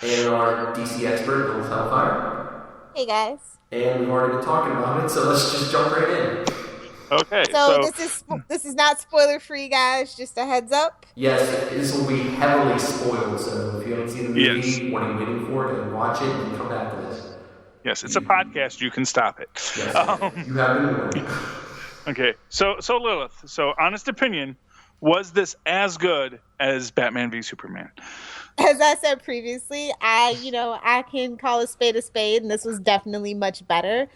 And our DC expert, Bill Hellfire. Hey guys. And we've already been talking about it, so let's just jump right in. Okay, So so this is not spoiler free, guys. Just a heads up. Yes, this will be heavily spoiled, so if you haven't seen the movie, yes, what are you waiting for? To watch it and come back to this. yes, it's a podcast. You can stop it. Yes, you have been warned. Okay, so Lilith. So, honest opinion, was this as good as Batman v Superman? As I said previously, I can call a spade, and this was definitely much better.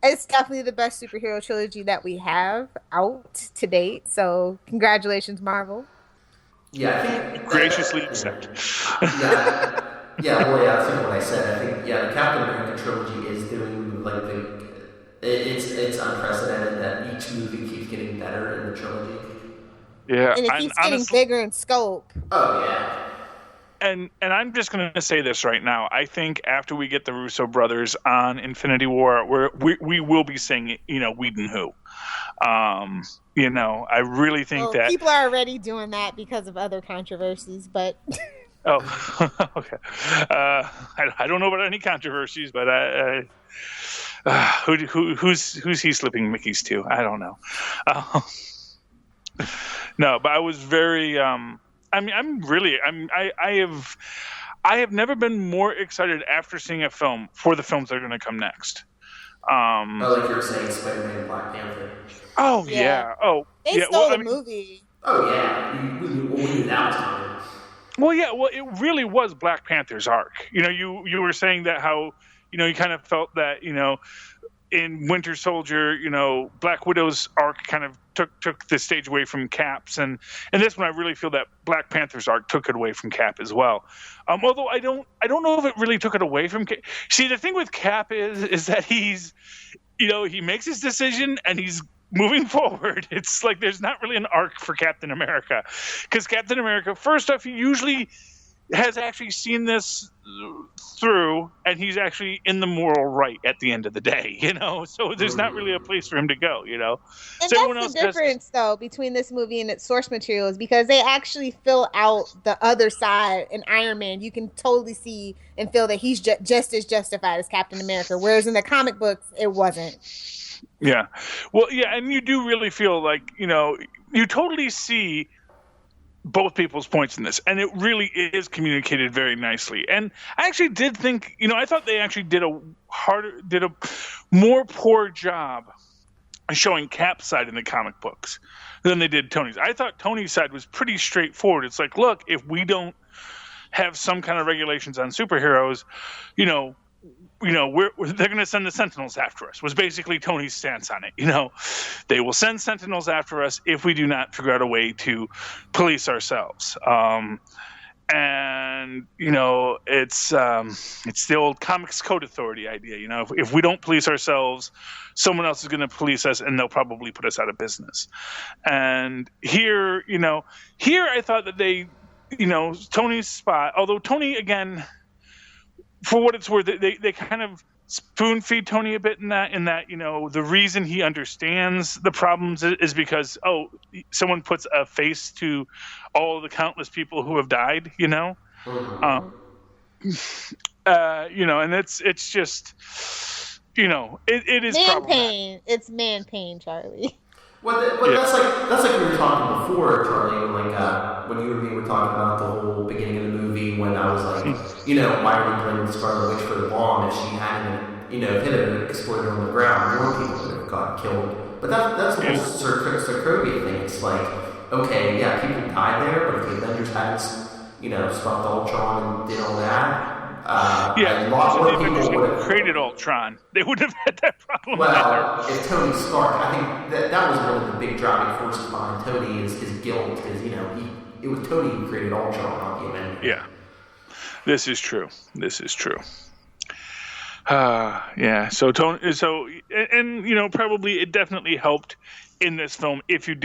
It's definitely the best superhero trilogy that we have out to date. So, congratulations, Marvel. Yeah, I think Graciously accept. That's what I said. I think the Captain America trilogy is doing like it's unprecedented that each movie keeps getting better in the trilogy. Yeah, And it keeps getting bigger in scope. Oh yeah. And I'm just going to say this right now. I think after we get the Russo brothers on Infinity War, we will be saying, Whedon who. I really think that people are already doing that because of other controversies, but. Oh, okay. I don't know about any controversies, but who's he slipping Mickey's to? I don't know. No, but I was very. I have never been more excited after seeing a film for the films that are going to come next. Like you were saying, Spider-Man and Black Panther. Oh yeah. Oh, they stole the movie. Oh yeah, we knew that was coming. Well, yeah. Well, it really was Black Panther's arc. You were saying that how you kind of felt that in Winter Soldier, Black Widow's arc kind of took the stage away from Cap's, and this one I really feel that Black Panther's arc took it away from Cap as well. Although I don't know if it really took it away from Cap. See, the thing with Cap is that he's, he makes his decision and he's moving forward. It's like there's not really an arc for Captain America, because Captain America, first off, he usually has actually seen this through, and he's actually in the moral right at the end of the day, so there's not really a place for him to go, And so that's the difference though between this movie and its source material, is because they actually fill out the other side. In Iron Man, you can totally see and feel that he's just as justified as Captain America, whereas in the comic books it wasn't. Yeah, well, yeah, and you do really feel like you totally see both people's points in this, and it really is communicated very nicely. And I actually did think, I thought they actually did a more poor job showing Cap's side in the comic books than they did Tony's. I thought Tony's side was pretty straightforward. It's like, look, if we don't have some kind of regulations on superheroes, they're going to send the Sentinels after us, was basically Tony's stance on it. They will send Sentinels after us if we do not figure out a way to police ourselves. And it's the old Comics Code Authority idea. If we don't police ourselves, someone else is going to police us, and they'll probably put us out of business. And here I thought that they, Tony's spot, although Tony, again, for what it's worth, they kind of spoon feed Tony a bit in that the reason he understands the problems is because someone puts a face to all the countless people who have died, Mm-hmm. And it's just it is man pain. It's man pain, Charlie. That's like we were talking before, Charlie, when you and me were talking about the whole beginning of the movie, when I was like, why are we blaming Scarlet Witch for the bomb? If she hadn't, hit it and exploded on the ground, more people would have got killed. But that's the whole Sokovia thing. It's like, okay, yeah, people died there, but if the Avengers hadn't, stopped Ultron and did all that, a lot more people would have created Ultron. They wouldn't have had that problem. Well, if Tony Stark, I think that was one of the big driving forces behind Tony is his guilt, because it was Tony who created Ultron, not the Avengers. Yeah, this is true. Yeah. So Tony. So and probably it definitely helped in this film if you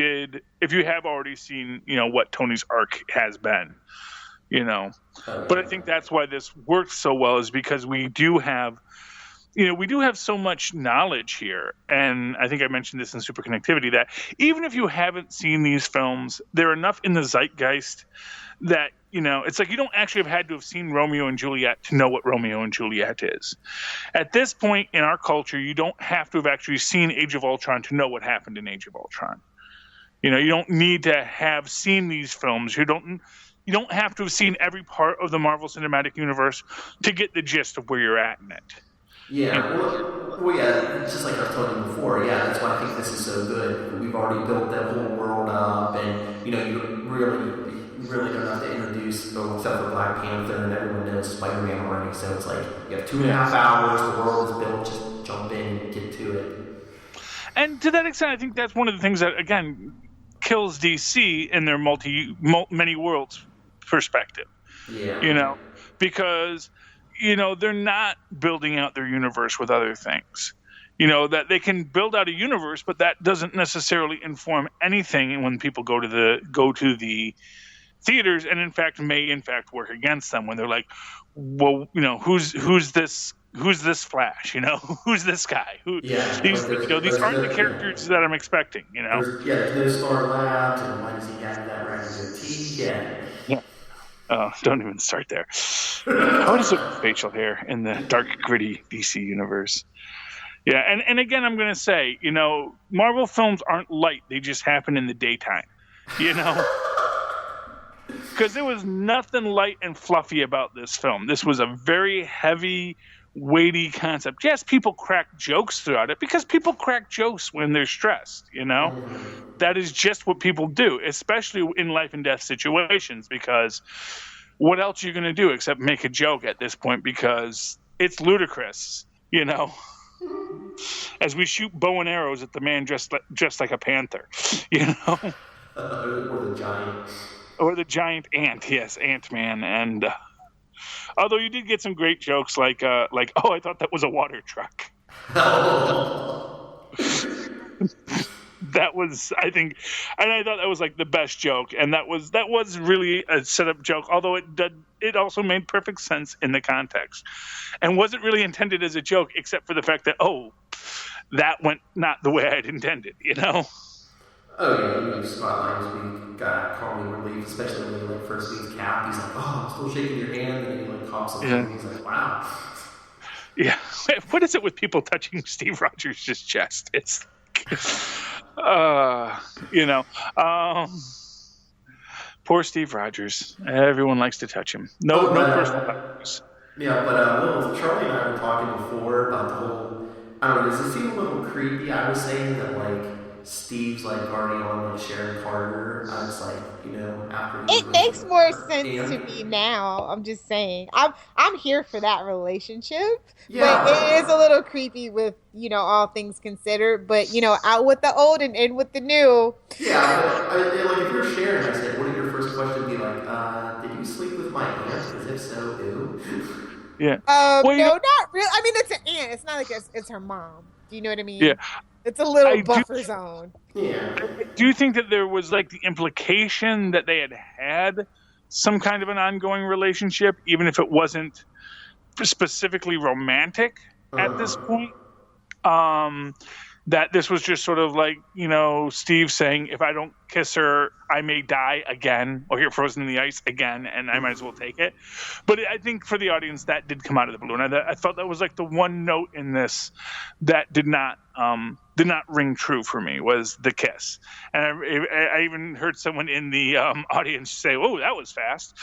have already seen what Tony's arc has been. But I think that's why this works so well, is because we do have so much knowledge here. And I think I mentioned this in Super Connectivity, that even if you haven't seen these films, they're enough in the zeitgeist that it's like you don't actually have had to have seen Romeo and Juliet to know what Romeo and Juliet is. At this point in our culture, you don't have to have actually seen Age of Ultron to know what happened in Age of Ultron. You don't need to have seen these films. You don't have to have seen every part of the Marvel Cinematic Universe to get the gist of where you're at in it. Yeah, well, yeah, just like I was telling you before, yeah, that's why I think this is so good. We've already built that whole world up, and, you really don't have to introduce, except for Black Panther, and everyone knows Spider-Man already, so it's like, you have 2.5 hours, the world is built, just jump in and get to it. And to that extent, I think that's one of the things that, again, kills DC in their many worlds perspective. Yeah. Because they're not building out their universe with other things. That they can build out a universe, but that doesn't necessarily inform anything when people go to the theaters, and may work against them when they're like, well, who's this Flash? Who's this guy? These aren't the characters that I'm expecting. There's no Star Labs, and why does he have that right teeth? Yeah. Oh, don't even start there. How does it look facial hair in the dark, gritty DC universe? Yeah, and again, I'm going to say, Marvel films aren't light. They just happen in the daytime, Because there was nothing light and fluffy about this film. This was a very heavy, weighty concept. Yes, people crack jokes throughout it because people crack jokes when they're stressed, That is just what people do, especially in life and death situations, because what else are you going to do except make a joke at this point, because it's ludicrous, as we shoot bow and arrows at the man dressed like a panther, Or the giant. Or the giant ant, yes, Ant-Man. And although you did get some great jokes like, oh, I thought that was a water truck. That was, I think, and I thought that was like the best joke, and that was really a setup joke. Although it also made perfect sense in the context, and wasn't really intended as a joke, except for the fact that that went not the way I'd intended, Oh yeah, Scott Lang got calming relief, especially when he first meets Cap. He's like, "Oh, I'm still shaking your hand," and he hops up and he's like, "Wow." Yeah, what is it with people touching Steve Rogers' chest? It's, poor Steve Rogers. Everyone likes to touch him. No personal boundaries. Yeah, but Charlie and I were talking before about the whole. I don't know. Does it seem a little creepy? I was saying that Steve's already on Sharon Carter. I was after it makes more sense to me now. I'm just saying. I'm here for that relationship. Yeah. But it is a little creepy with, all things considered. But, out with the old and in with the new. Yeah, if you're Sharon, I said, wouldn't your first question be did you sleep with my aunt? Because if so, who? Yeah. No, not really. I mean, it's an aunt. It's not like it's her mom. Do you know what I mean? Yeah. It's a little buffer zone. Yeah. Do you think that there was the implication that they had some kind of an ongoing relationship, even if it wasn't specifically romantic at this point? That this was just sort of Steve saying, if I don't kiss her, I may die again, or get frozen in the ice again, and I might as well take it. But I think for the audience, that did come out of the blue. And I thought that was the one note in this that did not ring true for me, was the kiss. And I even heard someone in the audience say, "Oh, that was fast."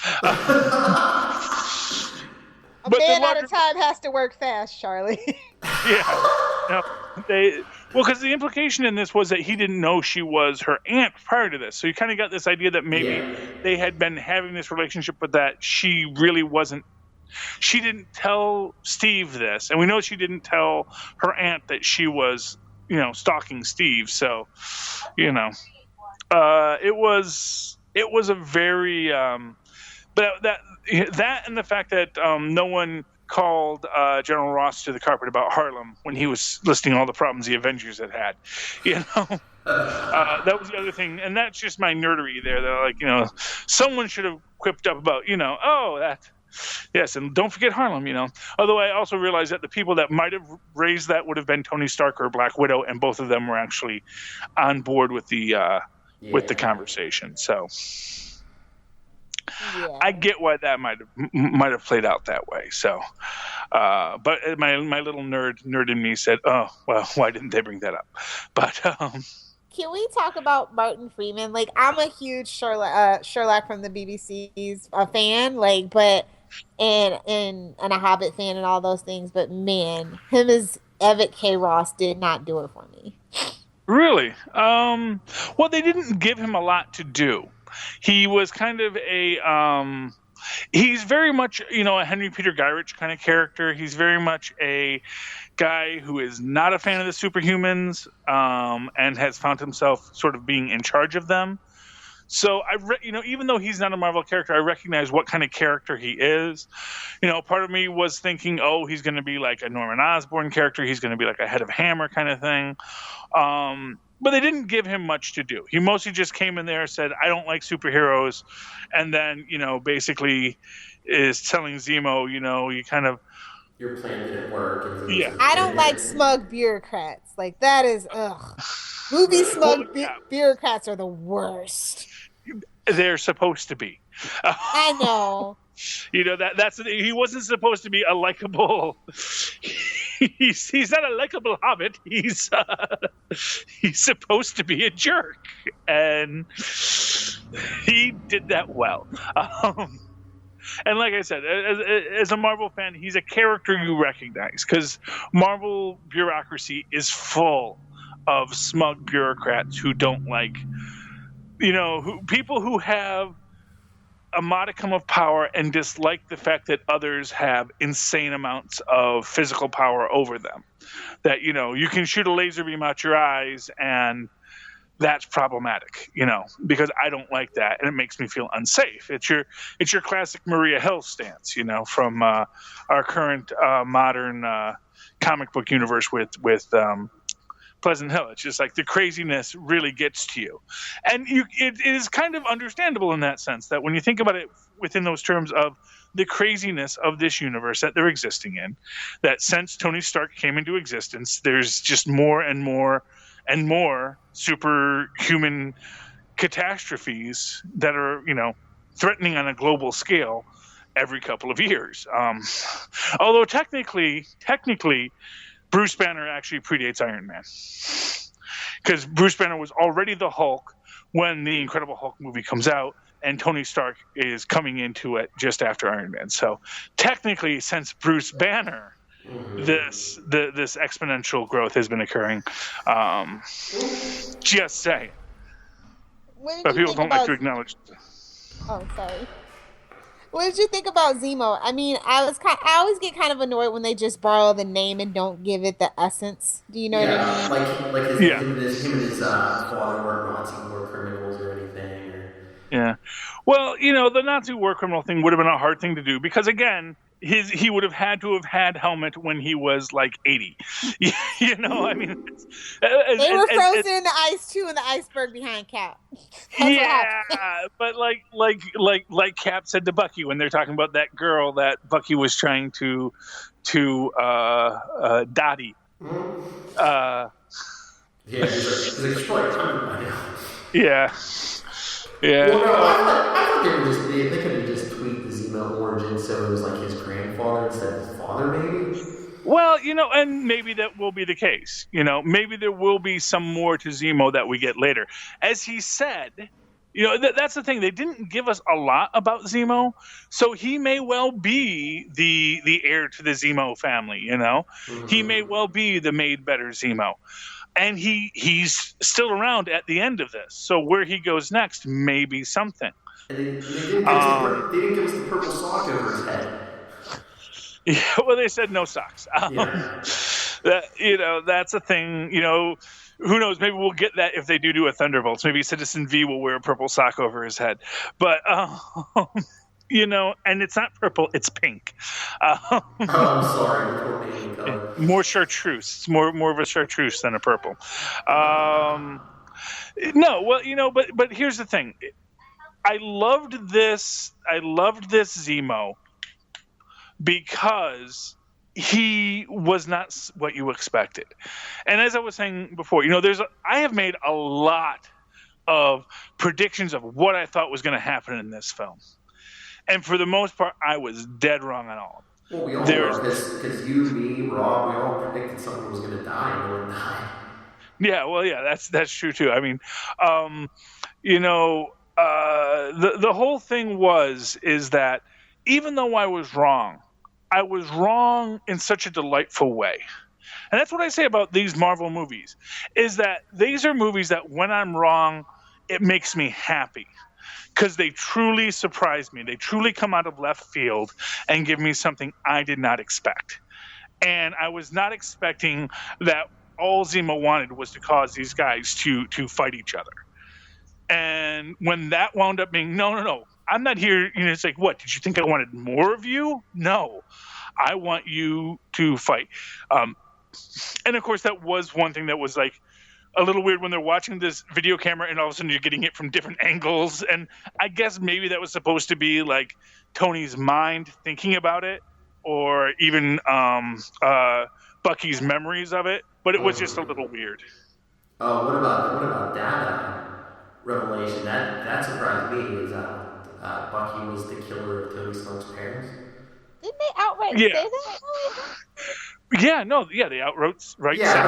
A man at a time has to work fast, Charlie. Yeah. No, because the implication in this was that he didn't know she was her aunt prior to this. So you kind of got this idea that maybe they had been having this relationship, but that she really wasn't. She didn't tell Steve this. And we know she didn't tell her aunt that she was, stalking Steve. So, it was a very, but that and the fact that no one called General Ross to the carpet about Harlem when he was listing all the problems the Avengers had. That was the other thing, and that's just my nerdery there. That someone should have quipped up about yes, and don't forget Harlem. Although I also realized that the people that might have raised that would have been Tony Stark or Black Widow, and both of them were actually on board with the conversation. So. Yeah. I get why that might have played out that way. So, but my little nerd in me said, "Oh, well, why didn't they bring that up?" But Can we talk about Martin Freeman? Like, I'm a huge Sherlock from the BBC's fan, like, but and a Hobbit fan and all those things. But man, him as Everett K. Ross did not do it for me. really, well, they didn't give him a lot to do. He was kind of he's very much, a Henry Peter Gyrich kind of character. He's very much a guy who is not a fan of the superhumans, and has found himself sort of being in charge of them. So even though he's not a Marvel character, I recognize what kind of character he is. Part of me was thinking, oh, he's going to be like a Norman Osborn character. He's going to be like a Head of Hammer kind of thing. But they didn't give him much to do. He mostly just came in there, said, I don't like superheroes. And then, basically is telling Zemo, you kind of, your plan didn't work. Yeah. I don't like smug bureaucrats. Like, that is, ugh. Movie smug bureaucrats are the worst. They're supposed to be. I know. That's he wasn't supposed to be a likable. He's not a likable hobbit. He's supposed to be a jerk, and he did that well. And like I said, as a Marvel fan, he's a character you recognize because Marvel bureaucracy is full of smug bureaucrats who don't like, people who have a modicum of power and dislike the fact that others have insane amounts of physical power over them. That, you can shoot a laser beam out your eyes and that's problematic, because I don't like that and it makes me feel unsafe. It's your classic Maria Hill stance, from our current modern comic book universe with Pleasant Hill. It's just like the craziness really gets to you. And it is kind of understandable in that sense, that when you think about it within those terms of the craziness of this universe that they're existing in, that since Tony Stark came into existence, there's just more and more and more superhuman catastrophes that are, threatening on a global scale every couple of years. Although technically, Bruce Banner actually predates Iron Man, because Bruce Banner was already the Hulk when the Incredible Hulk movie comes out, and Tony Stark is coming into it just after Iron Man. So technically, since Bruce Banner, this exponential growth has been occurring. Just saying, but people don't like to acknowledge. Oh, sorry. What did you think about Zemo? I mean, I always get kind of annoyed when they just borrow the name and don't give it the essence. Do you know what I mean? Like him and his father weren't Nazi war criminals or anything. Yeah. Well, the Nazi war criminal thing would have been a hard thing to do because, again, he would have had helmet when he was like 80. I mean, they were frozen in the ice too, in the iceberg behind Cap. But like Cap said to Bucky when they're talking about that girl that Bucky was trying to Dottie. Yeah. Yeah. Well, no, I thought they could have just tweaked the Zemo origin so it was like his grandfather instead of his father, maybe. Well, and maybe that will be the case. Maybe there will be some more to Zemo that we get later. As he said, that's the thing. They didn't give us a lot about Zemo, so he may well be the heir to the Zemo family. Mm-hmm. He may well be the made better Zemo. And he's still around at the end of this. So where he goes next may be something. And they didn't give us the purple sock over his head. Yeah, well, they said no socks. That's a thing. Who knows? Maybe we'll get that if they do a Thunderbolts. Maybe Citizen V will wear a purple sock over his head. But, and it's not purple, it's pink. I'm sorry. More chartreuse. It's more of a chartreuse than a purple. No, well, but here's the thing. I loved this Zemo because he was not what you expected. And as I was saying before, I have made a lot of predictions of what I thought was going to happen in this film. And for the most part, I was dead wrong on all of them. Well, we all were, because you, me, Rob, we all predicted someone was going to die and no one died. Yeah, well, yeah, that's true too. I mean, the whole thing is that even though I was wrong in such a delightful way. And that's what I say about these Marvel movies, is that these are movies that when I'm wrong, it makes me happy. Because they truly surprise me. They truly come out of left field and give me something I did not expect. And I was not expecting that all Zemo wanted was to cause these guys to fight each other. And when that wound up being, no, I'm not here. It's like, what? Did you think I wanted more of you? No, I want you to fight. And of course, that was one thing that was like a little weird when they're watching this video camera and all of a sudden you're getting it from different angles. And I guess maybe that was supposed to be like Tony's mind thinking about it, or even Bucky's memories of it. But it was just a little weird. Oh, what about that revelation? That surprised me. Is Bucky was the killer of Tony Stark's parents? Didn't they outright say that? They outright said that.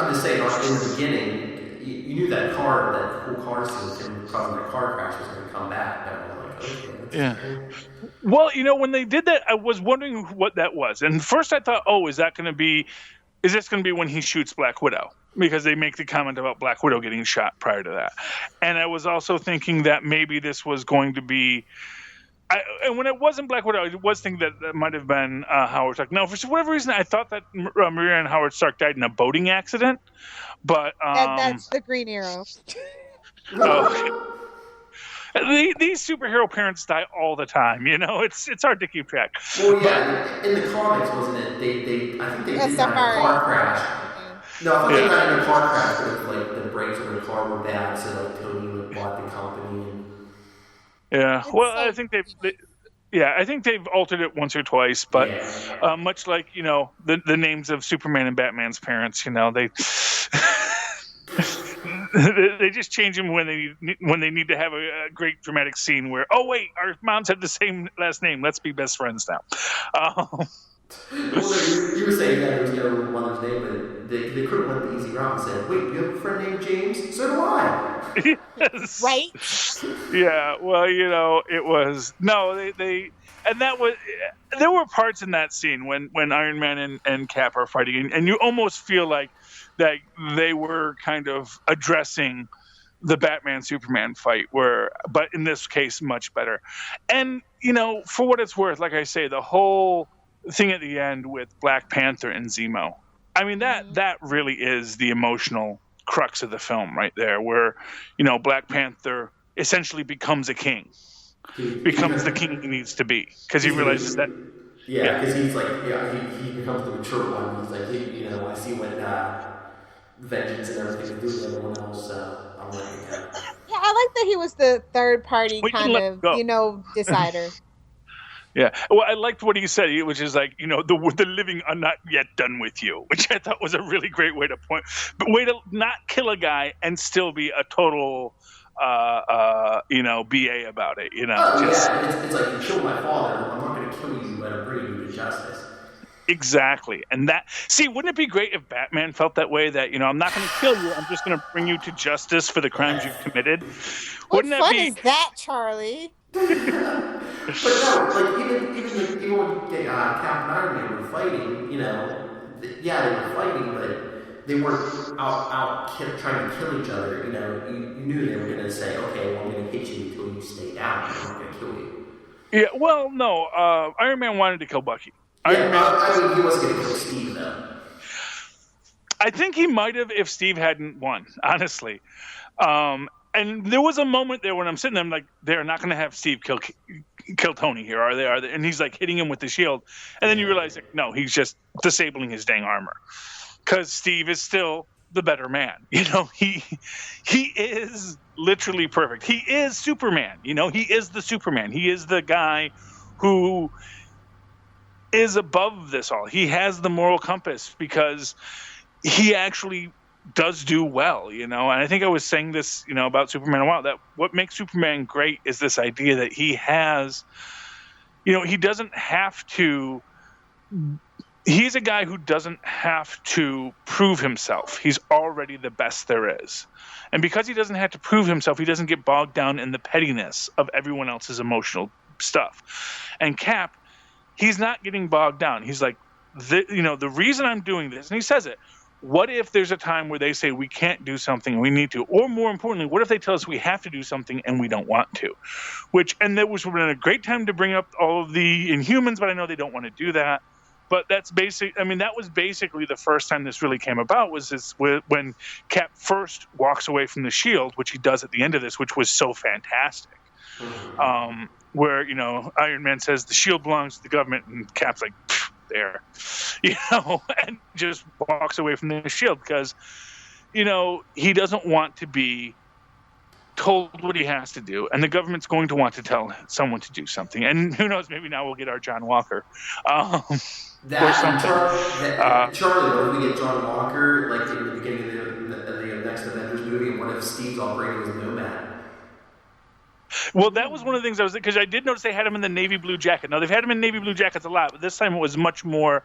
I'm just saying, in the beginning, you knew that cool car scene causing that car crash was going to come back. But I'm like, okay, scary. Well, when they did that, I was wondering what that was. And first I thought, is this going to be when he shoots Black Widow? Because they make the comment about Black Widow getting shot prior to that. And I was also thinking that maybe this was going to be... and when it wasn't Black Widow, I was thinking that might have been Howard Stark. Now, for whatever reason, I thought that Maria and Howard Stark died in a boating accident. But that's the Green Arrow. These superhero parents die all the time. It's hard to keep track. Well, yeah, in the comics, wasn't it? I think they did have a car crash. No, I thought they got in a car crash with like the brakes on the car were bad, so like Tony bought the company. Yeah, well, I think they've altered it once or twice, but much like the names of Superman and Batman's parents, they they just change them when they need to have a great dramatic scene where our moms have the same last name, let's be best friends now. Well, you were saying that there was no mother's name, but they could have went the easy route and said, "Wait, you have a friend named James? So do I." Yes. Right? Yeah. Well, it was and that was there were parts in that scene when Iron Man and Cap are fighting, and you almost feel like that they were kind of addressing the Batman Superman fight, but in this case, much better. And for what it's worth, like I say, the whole thing at the end with Black Panther and Zemo, I mean that really is the emotional crux of the film right there, where Black Panther essentially becomes a king, becomes the king he needs to be, because he realizes that because he's like he becomes the mature one. He's like I see what vengeance and everything is doing to everyone else, so I'm like yeah, I like that he was the third party kind of decider. Yeah, well, I liked what he said, which is like, the living are not yet done with you, which I thought was a really great way to to not kill a guy and still be a total, BA about it, it's like, you killed my father, I'm not going to kill you, but I'm bringing you to justice. Exactly. And wouldn't it be great if Batman felt that way, that, I'm not going to kill you, I'm just going to bring you to justice for the crimes you've committed? What fun is that, Charlie? But no, like even when Cap and Iron Man were fighting, they were fighting, but they weren't out trying to kill each other. You knew they were going to say, okay, well, I'm going to hit you until you stay down. I'm not going to kill you. Yeah, well, no, Iron Man wanted to kill Bucky. He wasn't going to kill Steve, though. I think he might have if Steve hadn't won, honestly. And there was a moment there when I'm sitting there, I'm like, they're not going to have Steve kill Tony here, are they? And he's like hitting him with the shield. And then you realize, like, no, he's just disabling his dang armor. Because Steve is still the better man. He is literally perfect. He is Superman. He is the Superman. He is the guy who is above this all. He has the moral compass because he actually does do well, and I think I was saying this, about Superman a while, that what makes Superman great is this idea that he has he doesn't have to. He's a guy who doesn't have to prove himself. He's already the best there is. And because he doesn't have to prove himself, he doesn't get bogged down in the pettiness of everyone else's emotional stuff. And Cap, he's not getting bogged down. He's like, the reason I'm doing this, and he says it, what if there's a time where they say we can't do something, we need to? Or more importantly, what if they tell us we have to do something and we don't want to? And that was a great time to bring up all of the Inhumans, but I know they don't want to do that. But that was basically the first time this really came about, was when Cap first walks away from the Shield, which he does at the end of this, which was so fantastic. Where, Iron Man says the Shield belongs to the government, and Cap's like, there, and just walks away from the Shield because, he doesn't want to be told what he has to do, and the government's going to want to tell someone to do something. And who knows, maybe now we'll get our John Walker. Or something. Charlie, what if we get John Walker, like in the beginning of the next Avengers movie, and what if Steve's operating as Nomad? Well, that was one of the things because I did notice they had him in the navy blue jacket. Now, they've had him in navy blue jackets a lot, but this time it was much more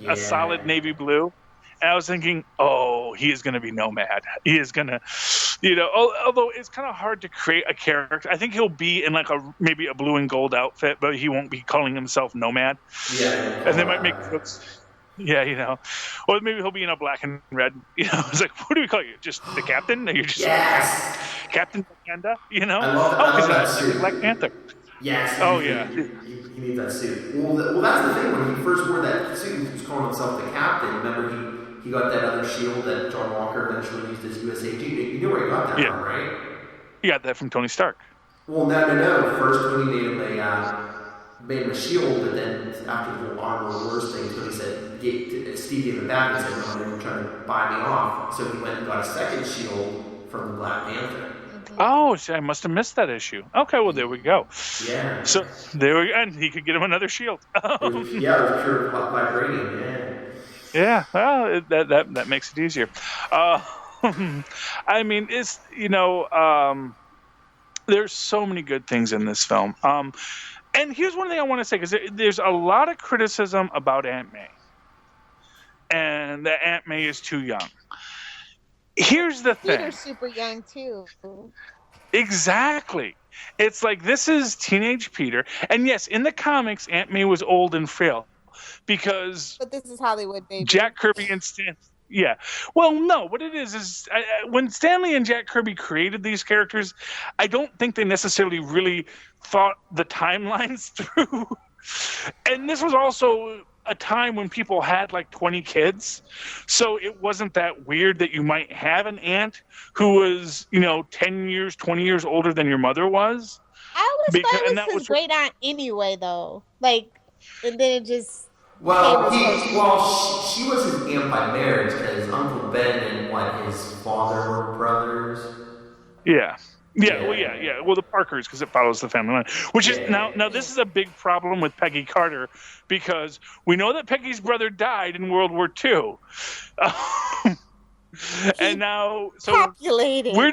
a solid navy blue. And I was thinking, he is going to be Nomad. He is going to, although it's kind of hard to create a character. I think he'll be in maybe a blue and gold outfit, but he won't be calling himself Nomad. Yeah. And they might make jokes. Yeah, or maybe he'll be in a black and red. It's like, what do we call you? Just the captain? You're just Captain Wakanda? I love that suit. Black Panther. Yes. Yeah. He needs that suit. Well, that's the thing. When he first wore that suit, he was calling himself the captain. Remember, he got that other shield that John Walker eventually used as US agent. You know where he got that from, right? He got that from Tony Stark. Well, no. First, when he made him a shield, but then after the Armor Wars thing, so he said, Steve gave it back and said, no, they were trying to buy me off. So he went and got a second shield from the Black Panther. Oh, see, I must have missed that issue. Okay, well, there we go. Yeah. So there we go, and he could get him another shield. It was pure vibranium, Yeah, well, that makes it easier. I mean, it's there's so many good things in this film. And here's one thing I want to say, because there's a lot of criticism about Aunt May, and that Aunt May is too young. Here's the thing. Peter's super young too. Exactly. It's like, this is teenage Peter, and yes, in the comics, Aunt May was old and frail. But this is Hollywood, baby. Jack Kirby and Stan. Yeah. Well, no. What it is when Stanley and Jack Kirby created these characters, I don't think they necessarily really thought the timelines through. And this was also a time when people had 20 kids. So it wasn't that weird that you might have an aunt who was, 10 years, 20 years older than your mother was. I would have thought it was his great aunt anyway, though. And then it just... Well, she was his aunt by marriage, because Uncle Ben and his father were brothers. Yeah. Well, the Parkers, because it follows the family line. Which is now this is a big problem with Peggy Carter, because we know that Peggy's brother died in World War II, and now calculated. Where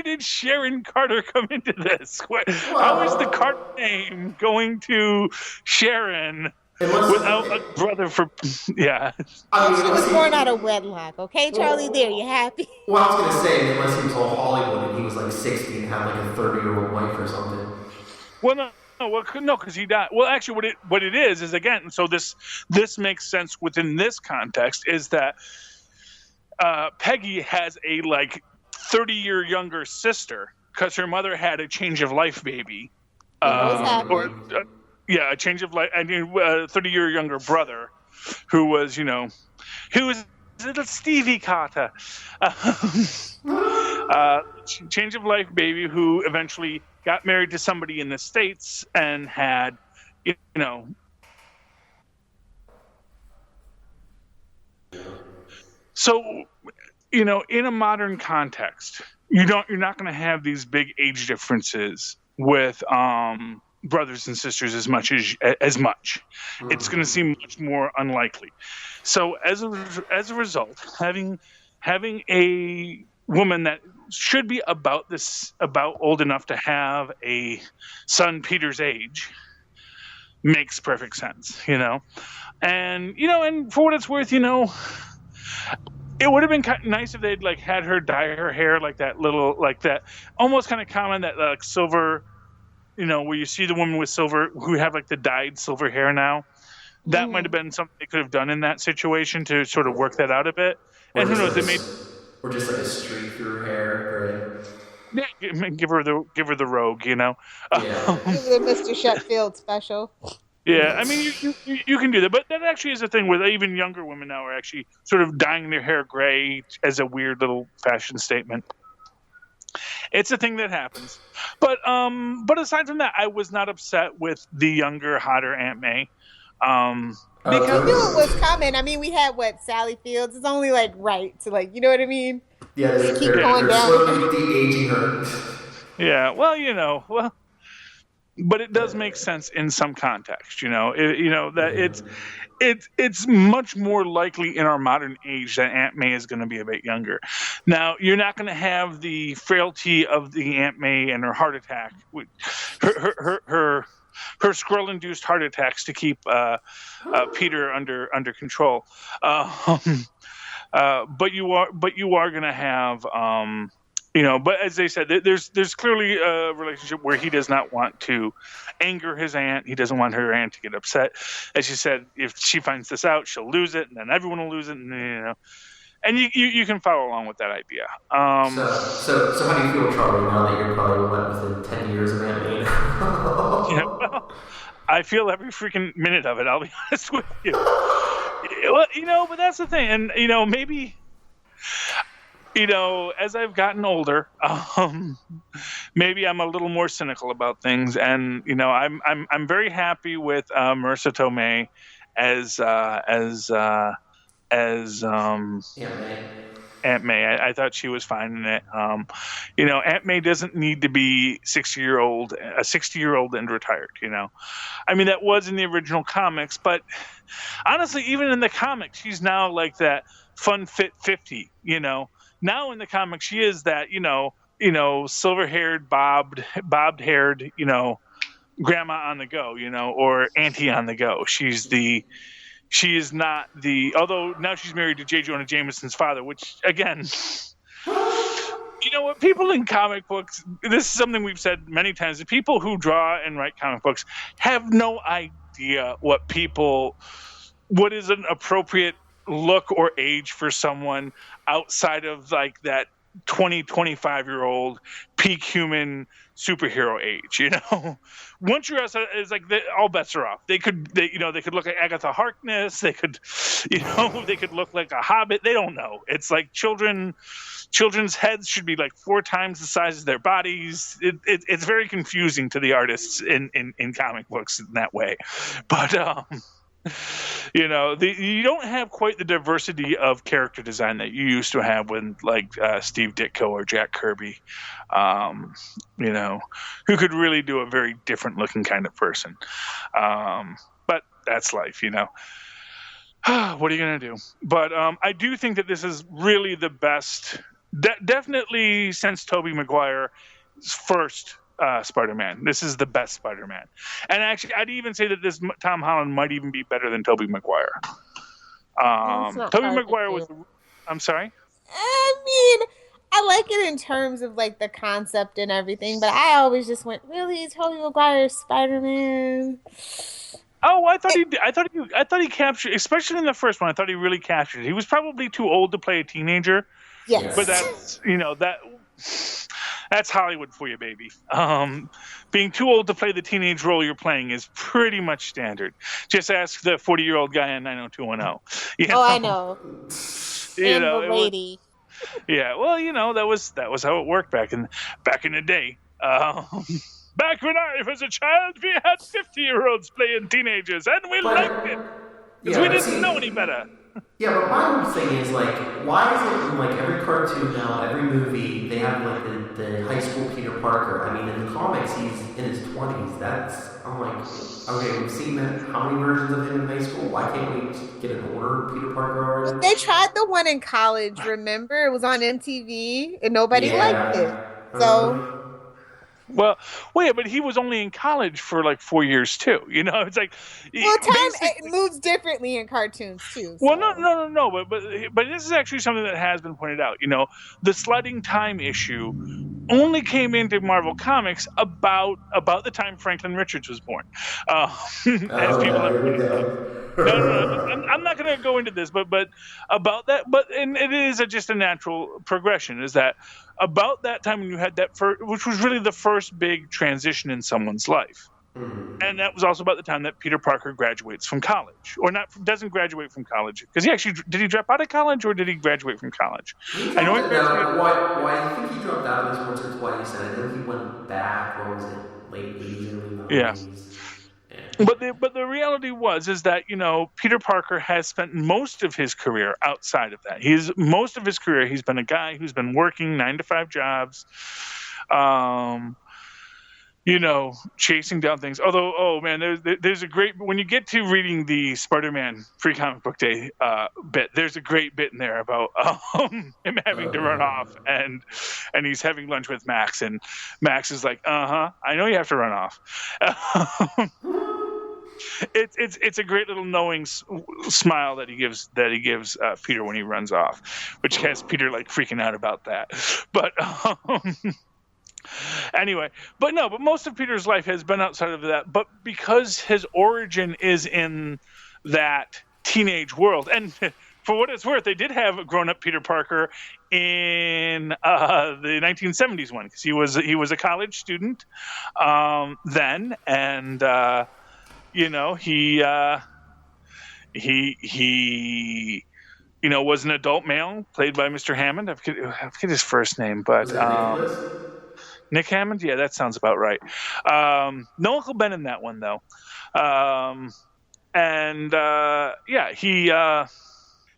did Sharon Carter come into this? How is the Carter name going to Sharon without a brother for... Yeah. I mean, she was born out of wedlock, okay, Charlie? There, you happy? Well, I was going to say, unless he was all Hollywood and he was 60 and had a 30-year-old wife or something. Well, no, because he died. Well, actually, what it is again, so this makes sense within this context, is that Peggy has a 30-year younger sister, because her mother had a change of life baby. A change of life. I mean, 30-year younger brother, who was little Stevie Carter. Change of life baby who eventually got married to somebody in the States and had, So, in a modern context, you're not going to have these big age differences with brothers and sisters as much. It's going to seem much more unlikely. So as a result, having a woman that should be about old enough to have a son Peter's age makes perfect sense, And and for what it's worth, it would have been kind of nice if they'd like had her dye her hair like that almost kind of common that like silver, where you see the woman with silver who have like the dyed silver hair now. That might have been something they could have done in that situation to sort of work that out a bit. Or and who knows, like they made or just like a streak through her hair, right? yeah, give her the rogue, Yeah. The Mr. Sheffield special. Yeah, I mean, you can do that, but that actually is a thing where even younger women now are actually sort of dyeing their hair gray as a weird little fashion statement. It's a thing that happens, but aside from that, I was not upset with the younger, hotter Aunt May. Because I knew it was coming. I mean, we had Sally Fields. It's only like right to like, you know what I mean? Yeah, they're going down. slowly de-aging her. Yeah, well, but it does make sense in some context, that it's much more likely in our modern age that Aunt May is going to be a bit younger. Now, you're not going to have the frailty of the Aunt May and her heart attack, her Skrull-induced heart attacks to keep Peter under control. But you are going to have. But as they said, there's clearly a relationship where he does not want to anger his aunt. He doesn't want her aunt to get upset. As you said, if she finds this out, she'll lose it, and then everyone will lose it, and and you can follow along with that idea. So how do you feel, Charlie, now that you're probably within 10 years of Aunt May? Well, I feel every freaking minute of it. I'll be honest with you. Well, but that's the thing, and maybe. As I've gotten older, maybe I'm a little more cynical about things, and I'm very happy with Marissa Tomei as Aunt May. I thought she was fine in it. Aunt May doesn't need to be a 60-year-old and retired. I mean that was in the original comics, but honestly, even in the comics, she's now like that fun fit 50. Now in the comics, she is that, silver-haired, bobbed-haired, grandma on the go, or auntie on the go. She is not although now she's married to J. Jonah Jameson's father, which, again, what people in comic books, this is something we've said many times, the people who draw and write comic books have no idea what is an appropriate look or age for someone outside of like that 25-year-old peak human superhero age. Once you're outside, it's like all bets are off. They could look like Agatha Harkness. They could look like a Hobbit. They don't know. It's like children's heads should be like 4 times the size of their bodies. It's very confusing to the artists in comic books in that way, but you don't have quite the diversity of character design that you used to have when like Steve Ditko or Jack Kirby, who could really do a very different looking kind of person. But that's life, What are you going to do? But I do think that this is really the best, definitely since Tobey Maguire's first Spider-Man. This is the best Spider-Man. And actually, I'd even say that this Tom Holland might even be better than Tobey Maguire. Tobey Maguire was... I'm sorry? I mean, I like it in terms of like the concept and everything, but I always just went, really, Tobey Maguire's Spider-Man? Oh, I thought he captured, especially in the first one, I thought he really captured it. He was probably too old to play a teenager. Yes. But that's Hollywood for you, baby. Being too old to play the teenage role you're playing is pretty much standard. Just ask the 40-year-old guy in 90210. I know. And the lady. Yeah, well, that was how it worked back in the day. Back when I was a child, we had 50-year-olds playing teenagers, and we liked it because we didn't know any better. Yeah, but my whole thing is like, why is it in like every cartoon now, every movie, they have like the high school Peter Parker? I mean, in the comics, he's in his 20s. I'm like, okay, we've seen that. How many versions of him in high school? Why can't we just get an older Peter Parker already? They tried the one in college, remember? It was on MTV and nobody liked it. Yeah. So Well, yeah, but he was only in college for like 4 years too. You know, it's like time basically- moves differently in cartoons too. Well, so. no. But this is actually something that has been pointed out. You know, the sliding time issue only came into Marvel Comics about the time Franklin Richards was born. As people have pointed out. No. I'm not going to go into this, but about that. And it is just a natural progression. Is that about that time when you had that first, which was really the first big transition in someone's life. And that was also about the time that Peter Parker graduates from college, or doesn't graduate from college, because did he drop out of college or did he graduate from college? I know he graduated. I think he dropped out of this once or twice, and I know he went back. What was it, late 80s, early 90s? Yeah. But the reality is that, you know, Peter Parker has spent most of his career outside of that. Most of his career he's been a guy who's been working 9-to-5 jobs. You know, chasing down things. Although, oh man, there's a great, when you get to reading the Spider-Man Free Comic Book Day bit, there's a great bit in there about him having to run off, and he's having lunch with Max, and Max is like, I know you have to run off. It's a great little knowing smile that he gives Peter when he runs off, which has Peter like freaking out about that. But anyway, but most of Peter's life has been outside of that. But because his origin is in that teenage world, and for what it's worth, they did have a grown-up Peter Parker in the 1970s one, because he was a college student then, and you know, he you know, was an adult male played by Mr. Hammond. I forget his first name, but Nick Hammond? Yeah, that sounds about right. No Uncle Ben in that one, though. Yeah, he, you know,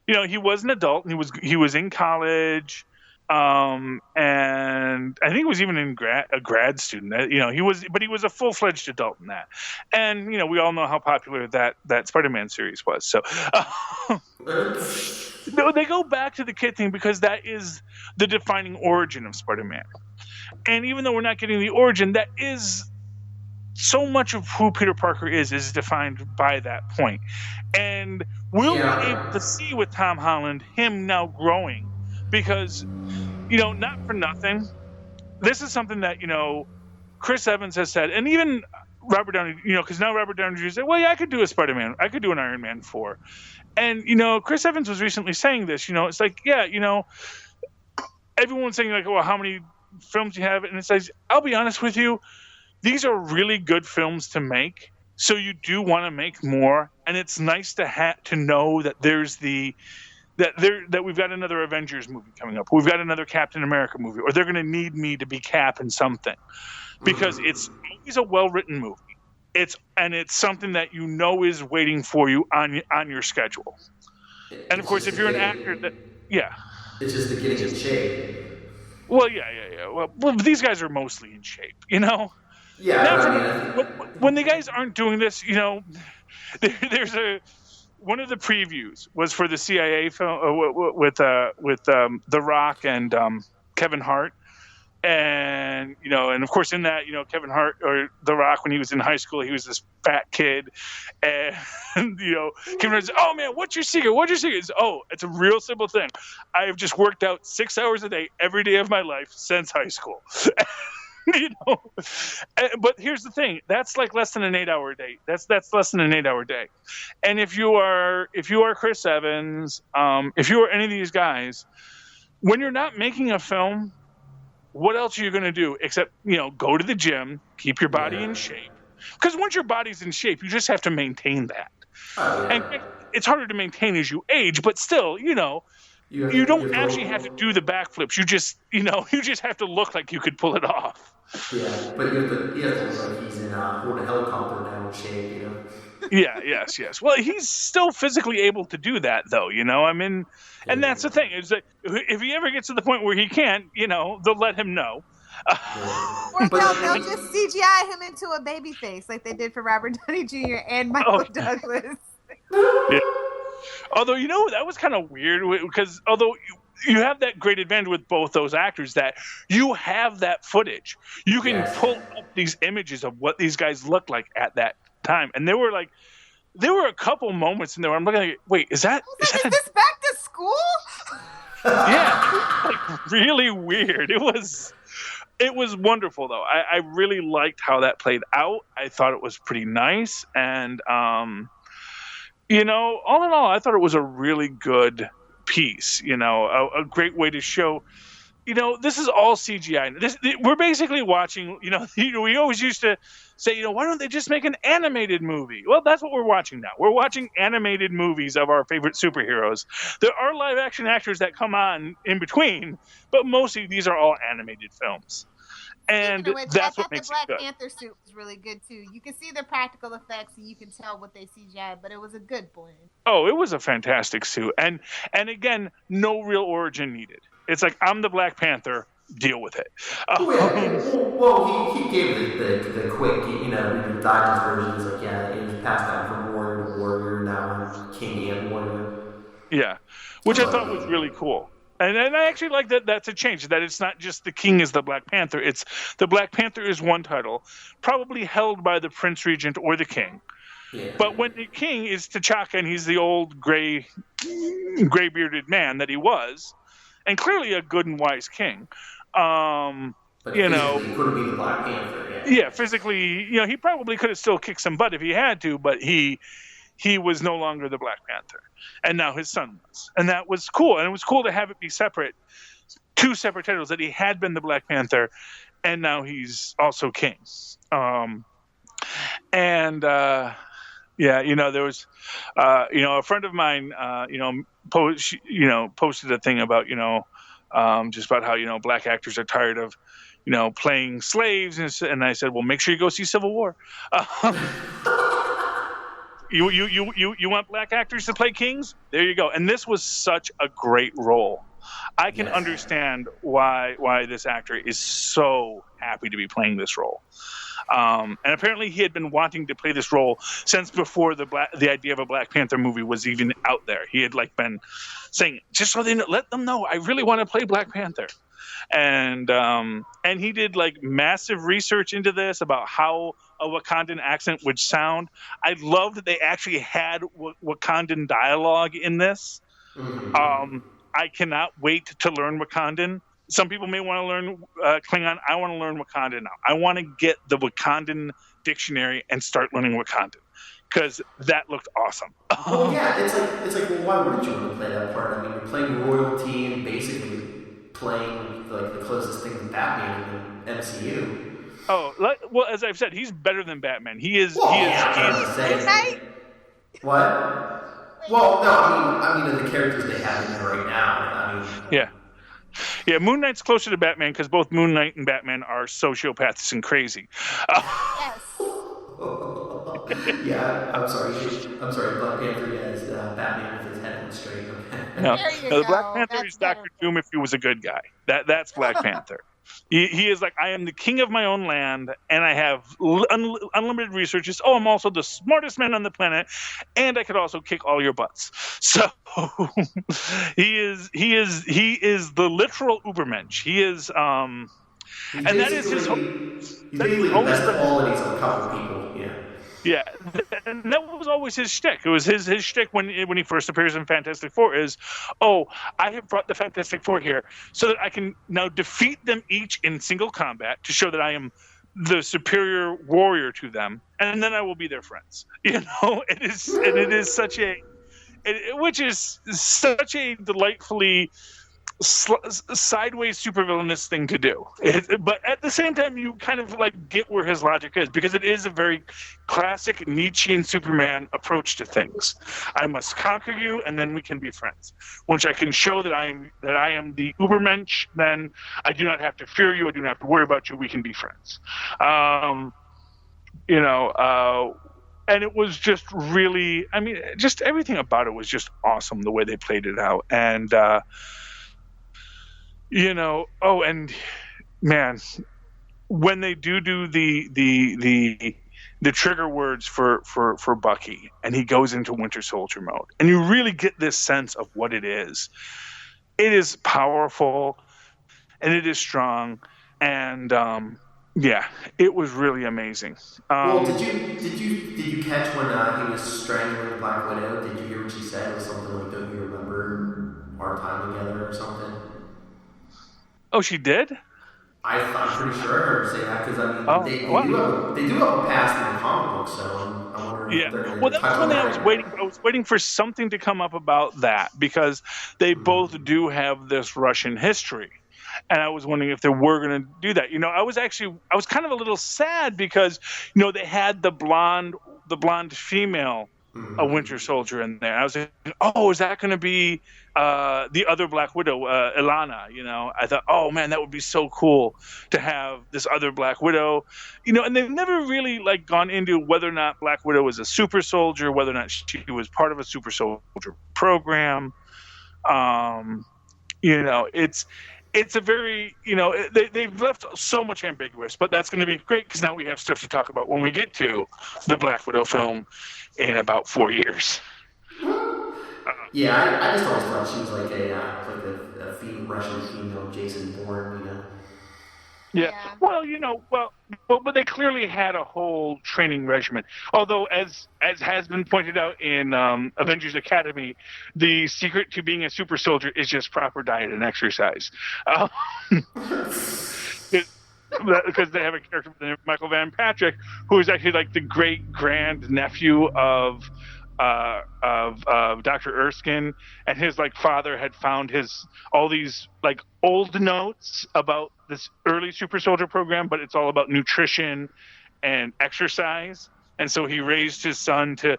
he was an adult, and he was in college, and I think he was even a grad student. You know, he was a full-fledged adult in that. And, you know, we all know how popular that Spider-Man series was. So they go back to the kid thing because that is the defining origin of Spider-Man. And even though we're not getting the origin, that is so much of who Peter Parker is defined by that point. And we'll be able to see with Tom Holland him now growing, because, you know, not for nothing, this is something that, you know, Chris Evans has said, and even Robert Downey, you know, because now Robert Downey Jr. said, well, yeah, I could do a Spider-Man. I could do an Iron Man 4. And, you know, Chris Evans was recently saying this, you know, it's like, yeah, you know, everyone's saying like, well, how many films you have? And it's like, I'll be honest with you, these are really good films to make. So you do want to make more. And it's nice to know that there's that we've got another Avengers movie coming up. We've got another Captain America movie, or they're going to need me to be Cap in something, because it's always a well-written movie. It's something that you know is waiting for you on your schedule. And of course, if you're an actor, it's just the getting in shape. Well, yeah. Well, these guys are mostly in shape, you know. Yeah. When the guys aren't doing this, you know, there's one of the previews was for the CIA film with The Rock and Kevin Hart. And, you know, and of course in that, you know, Kevin Hart, or The Rock, when he was in high school, he was this fat kid. And, you know, Kevin Hart says, oh man, what's your secret? It's a real simple thing. I have just worked out 6 hours a day every day of my life since high school. You know, but here's the thing. That's like less than an 8-hour day. That's less than an 8-hour day. And if you are Chris Evans, if you are any of these guys, when you're not making a film, what else are you going to do except, you know, go to the gym, keep your body in shape? Because once your body's in shape, you just have to maintain that. And it's harder to maintain as you age, but still, you know, you don't actually have to do the backflips. You just have to look like you could pull it off. Yeah, but you have to look like he's in a helicopter down shape, you know. Yes. Well, he's still physically able to do that, though. I mean, and that's the thing is that if he ever gets to the point where he can't, they'll let him know. Or they'll just CGI him into a baby face like they did for Robert Downey Jr. and Michael Douglas. Yeah. Although, that was kind of weird because although you have that great advantage with both those actors that you have that footage. You can pull up these images of what these guys looked like at that time. And there were a couple moments in there where I'm looking like, wait, is this back to school? Yeah. Like really weird. It was wonderful though. I really liked how that played out. I thought it was pretty nice. And all in all, I thought it was a really good piece, a great way to show, this is all CGI. We're basically watching, we always used to say, why don't they just make an animated movie? Well, that's what we're watching now. We're watching animated movies of our favorite superheroes. There are live action actors that come on in between, but mostly these are all animated films. And that's what makes it good. The Black Panther suit was really good too. You can see the practical effects and you can tell what they CGI, but it was a good blend. Oh, it was a fantastic suit. And again, no real origin needed. It's like, I'm the Black Panther, deal with it. Well, he gave the quick, the digest version. It's like, it was passed down from warrior to warrior, now I'm king and warrior. Yeah, which I thought was really cool. And I actually like that that's a change, that it's not just the king is the Black Panther. It's the Black Panther is one title, probably held by the Prince Regent or the king. Yeah. But when the king is T'Chaka and he's the old gray-bearded man that he was, and clearly a good and wise king. But he couldn't be the Black Panther. Yeah, physically, he probably could have still kicked some butt if he had to, but he was no longer the Black Panther. And now his son was. And that was cool. And it was cool to have it be separate, two separate titles, that he had been the Black Panther and now he's also king. There was, a friend of mine, posted a thing about, just about how, black actors are tired of, playing slaves. And I said, well, make sure you go see Civil War. You want black actors to play kings? There you go. And this was such a great role. I can understand why this actor is so happy to be playing this role. And apparently he had been wanting to play this role since before the idea of a Black Panther movie was even out there. He had been saying, just so they know, let them know I really want to play Black Panther. And he did massive research into this about how a Wakandan accent would sound. I love that they actually had Wakandan dialogue in this. Mm-hmm. I cannot wait to learn Wakandan. Some people may want to learn Klingon. I want to learn Wakandan now. I want to get the Wakandan dictionary and start learning Wakandan because that looked awesome. Well, yeah, it's like, well, why wouldn't you want to play that part? I mean, you're playing royalty and basically playing the closest thing to Batman in the MCU. Oh, well, as I've said, he's better than Batman. He is. What? Well, no, I mean, the characters they have in there right now. Yeah. Moon Knight's closer to Batman because both Moon Knight and Batman are sociopaths and crazy. Yes. Yeah, I'm sorry. Black Panther is Batman with his head on straight. No, the Black Panther is Dr. Doom if he was a good guy. That's Black Panther. He is I am the king of my own land, and I have unlimited resources. Oh, I'm also the smartest man on the planet, and I could also kick all your butts. So he is the literal Ubermensch. He is, and that is his. He's basically the best qualities of a couple people. Yeah. Yeah, and that was always his shtick. It was his shtick when he first appears in Fantastic Four is, I have brought the Fantastic Four here so that I can now defeat them each in single combat to show that I am the superior warrior to them, and then I will be their friends. It is such a delightfully sideways supervillainous thing to do, but at the same time you kind of get where his logic is, because it is a very classic Nietzschean Superman approach to things. I must conquer you and then we can be friends. Once I can show that I am the Ubermensch, then I do not have to fear you, I do not have to worry about you, we can be friends. and it was just really, I mean, just everything about it was just awesome, the way they played it out. And and man, when they do the trigger words for Bucky, and he goes into Winter Soldier mode, and you really get this sense of what it is. It is powerful, and it is strong, and it was really amazing. Well, did you catch when he was strangling Black Widow? Did you hear what she said? It was something like, "Don't you remember our time together?" or something. Oh, she did? I'm pretty sure I heard her say that, because I mean, they do have a past in the comic book, so I wonder if they're going to touch on that. I was waiting for something to come up about that, because they both do have this Russian history. And I was wondering if they were going to do that. I was kind of a little sad, because, they had the blonde female Winter Soldier in there. I was like, oh, is that going to be the other Black Widow, Ilana? I thought, oh man, that would be so cool to have this other Black Widow. And they've never really gone into whether or not Black Widow was a super soldier, whether or not she was part of a super soldier program. It's a very, they've left so much ambiguous, but that's going to be great, because now we have stuff to talk about when we get to the Black Widow film in about 4 years. Yeah, I just always thought she was like a Russian female Jason Bourne, Yeah. Well, but they clearly had a whole training regimen. Although, as has been pointed out in Avengers Academy, the secret to being a super soldier is just proper diet and exercise. Because they have a character named Michael Van Patrick, who is actually like the great grand nephew of Dr. Erskine, and his father had found all these old notes about this early super soldier program, but it's all about nutrition and exercise. And so he raised his son to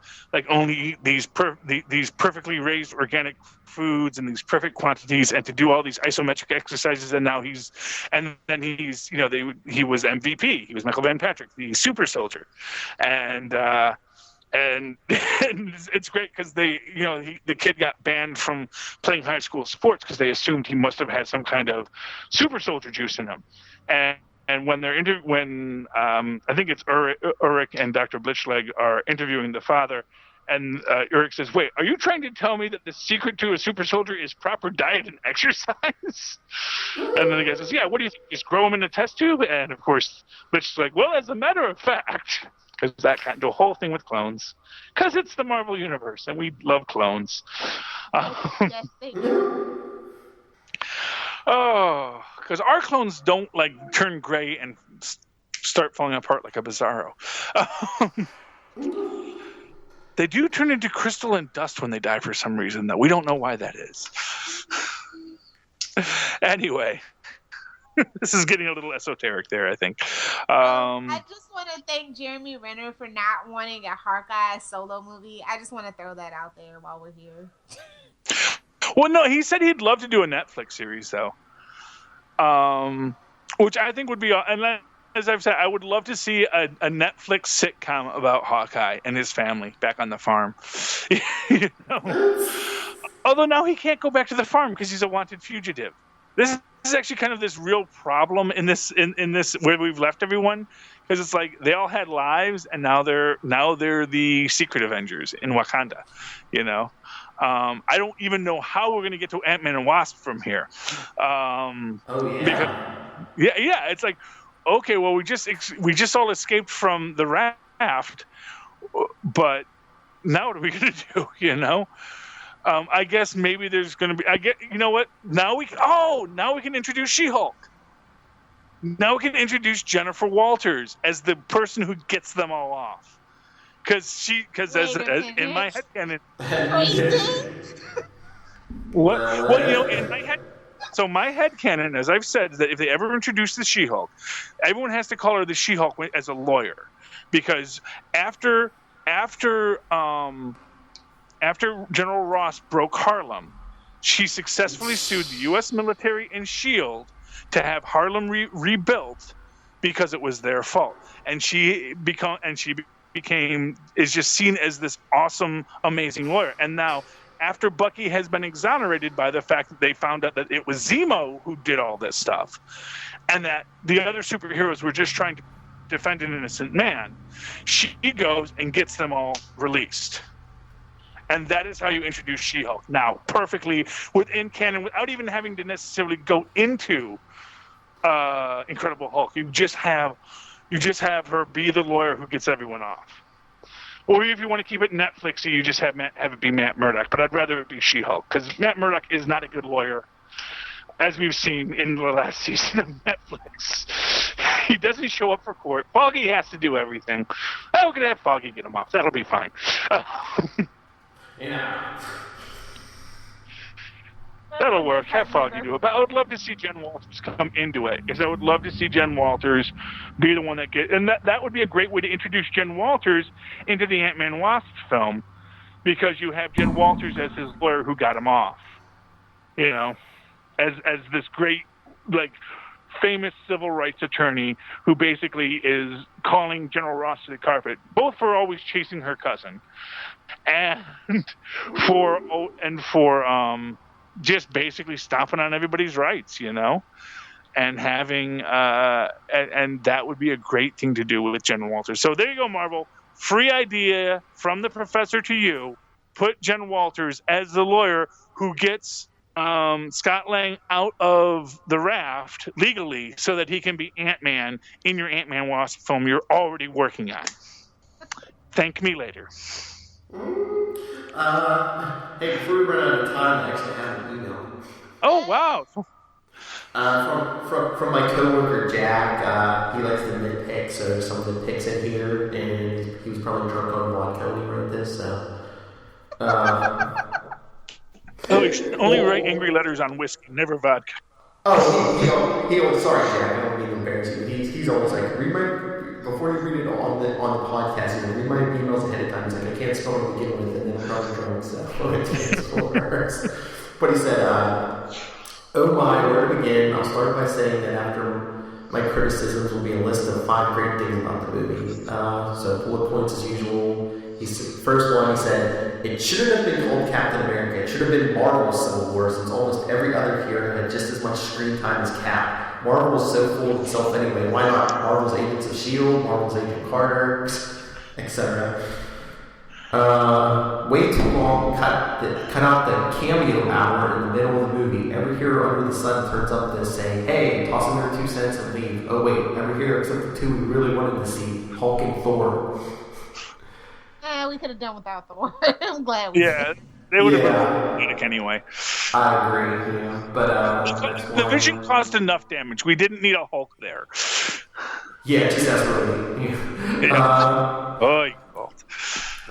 only eat these perfectly raised organic foods in these perfect quantities, and to do all these isometric exercises. And now he was MVP. He was Michael Van Patrick, the super soldier, and it's great, because the kid got banned from playing high school sports because they assumed he must have had some kind of super soldier juice in him. And when they're I think it's Ulrich and Dr. Blitzschlag are interviewing the father, and Ulrich says, "Wait, are you trying to tell me that the secret to a super soldier is proper diet and exercise?" And then the guy says, "Yeah, what do you think? Just grow him in a test tube?" And of course, Blitzschlag, "Well, as a matter of fact," because that got into a whole thing with clones, because it's the Marvel Universe, and we love clones. Yes, they do. Oh, because our clones don't turn gray and start falling apart like a Bizarro. They do turn into crystal and dust when they die for some reason, though. We don't know why that is. Anyway, this is getting a little esoteric there, I think. I just want to thank Jeremy Renner for not wanting a Hawkeye solo movie. I just want to throw that out there while we're here. Well, no, he said he'd love to do a Netflix series, though. Which I think would be, and as I've said, I would love to see a Netflix sitcom about Hawkeye and his family back on the farm. Although now he can't go back to the farm because he's a wanted fugitive. This is actually kind of this real problem in this where we've left everyone, because it's they all had lives, and now they're the Secret Avengers in Wakanda. I don't even know how we're going to get to Ant-Man and Wasp from here. Because, it's okay, well, we just all escaped from the raft, but now what are we going to do? I guess maybe there's going to be. You know what? Now we can introduce She-Hulk. Now we can introduce Jennifer Walters as the person who gets them all off. Because as in my headcanon. What? Well, in my head. So my headcanon, as I've said, is that if they ever introduce the She-Hulk, everyone has to call her the She-Hulk as a lawyer, because after General Ross broke Harlem, she successfully sued the U.S. military and S.H.I.E.L.D. to have Harlem rebuilt because it was their fault, and she is just seen as this awesome, amazing lawyer. And now, after Bucky has been exonerated by the fact that they found out that it was Zemo who did all this stuff, and that the other superheroes were just trying to defend an innocent man, she goes and gets them all released. And that is how you introduce She-Hulk. Now, perfectly within canon, without even having to necessarily go into Incredible Hulk. You just have her be the lawyer who gets everyone off. Or if you want to keep it Netflixy, you just have it be Matt Murdock. But I'd rather it be She-Hulk, because Matt Murdock is not a good lawyer, as we've seen in the last season of Netflix. He doesn't show up for court. Foggy has to do everything. Oh, we're going to have Foggy get him off. That'll be fine. Yeah. That'll work. Have Foggy do it. But I would love to see Jen Walters come into it, because I would love to see Jen Walters be the one that and that would be a great way to introduce Jen Walters into the Ant-Man Wasp film, because you have Jen Walters as his lawyer who got him off. You know, as this great, like, famous civil rights attorney who basically is calling General Ross to the carpet, both for always chasing her cousin, and for just basically stomping on everybody's rights, you know, and having and that would be a great thing to do with Jen Walters. So there you go, Marvel. Free idea from the professor to you. Put Jen Walters as the lawyer who gets Scott Lang out of the raft legally, so that he can be Ant-Man in your Ant-Man Wasp film you're already working on. Thank me later. Hey, before we run out of time, I actually have an email. Oh, wow. From my coworker Jack. He likes to nitpick, so there's some nitpicks in here, and he was probably drunk on vodka when he wrote this. So, You should only write angry letters on whiskey, never vodka. Oh, he sorry, Jack. I don't mean to embarrass you. He's always like, before you read it on the podcast, read my emails ahead of time. He's like, I can't spell to begin with, and then I'm probably drunk, so I can't spell words. But he said, oh my, where to begin? I'll start by saying that after my criticisms will be a list of 5 great things about the movie. So bullet points as usual. First one, he said, it shouldn't have been called Captain America. It should have been Marvel's Civil War, since almost every other hero had just as much screen time as Cap. Marvel was so full of itself anyway. Why not Marvel's Agents of S.H.I.E.L.D., Marvel's Agent Carter, etc. Way too long. Cut out the cameo hour in the middle of the movie. Every hero under the sun turns up to say, hey, toss in their 2 cents and leave. Oh wait, every hero except for 2 we really wanted to see, Hulk and Thor. We could have done without Thor. I'm glad we did. They would have been pathetic anyway. I agree, yeah. But the Vision caused enough damage. We didn't need a Hulk there. Yeah, just desperately.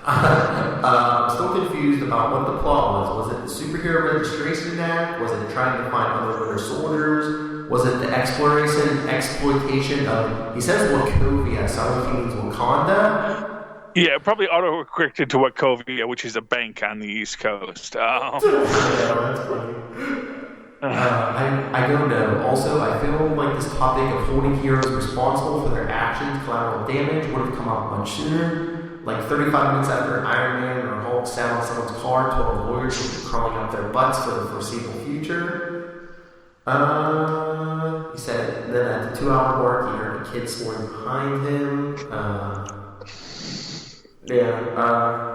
I'm still confused about what the plot was. Was it the Superhero Registration Act? Was it trying to find other Winter Soldiers? Was it the exploitation of, he says Wachovia, so I don't know if he means Wakanda? Yeah, probably auto-corrected to Wachovia, which is a bank on the East Coast. I don't know. Also, I feel like this topic of holding heroes responsible for their actions, collateral damage, would have come up much sooner. Like 35 minutes after Iron Man or Hulk sat on someone's car, 12 lawyers would be crawling up their butts for the foreseeable future. He said, and then at the 2-hour mark, he heard a kid snoring behind him.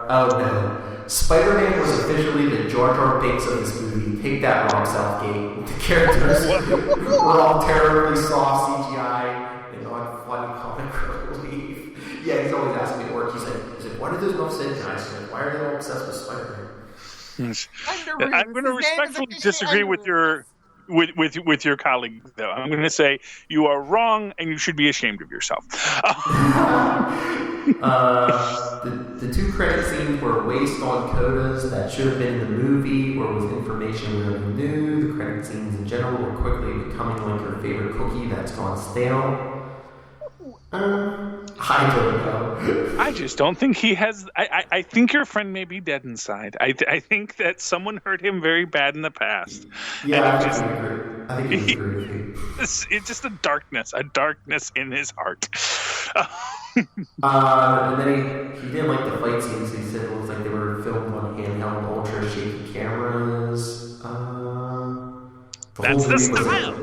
Oh no. Spider-Man was officially the Jar Jar Binks of this movie. Take that, Rob Southgate. The characters were all terribly soft CGI and on funny comic relief. Yeah, he's always asking me at work. He's like, why did those Nuff City guys? Why are they all obsessed with Spider-Man? I'm going to respectfully disagree with your colleague, though. I'm going to say you are wrong, and you should be ashamed of yourself. The 2 credit scenes were waste on codas that should have been in the movie or with information we already knew. The credit scenes in general were quickly becoming like your favorite cookie that's gone stale. I don't know. I just don't think he has. I think your friend may be dead inside. I think that someone hurt him very bad in the past. Yeah, And I think he agree with you. it's just a darkness in his heart. And then he didn't like the fight scenes. He said it looks like they were filmed on handheld, ultra shaky cameras. That's the style.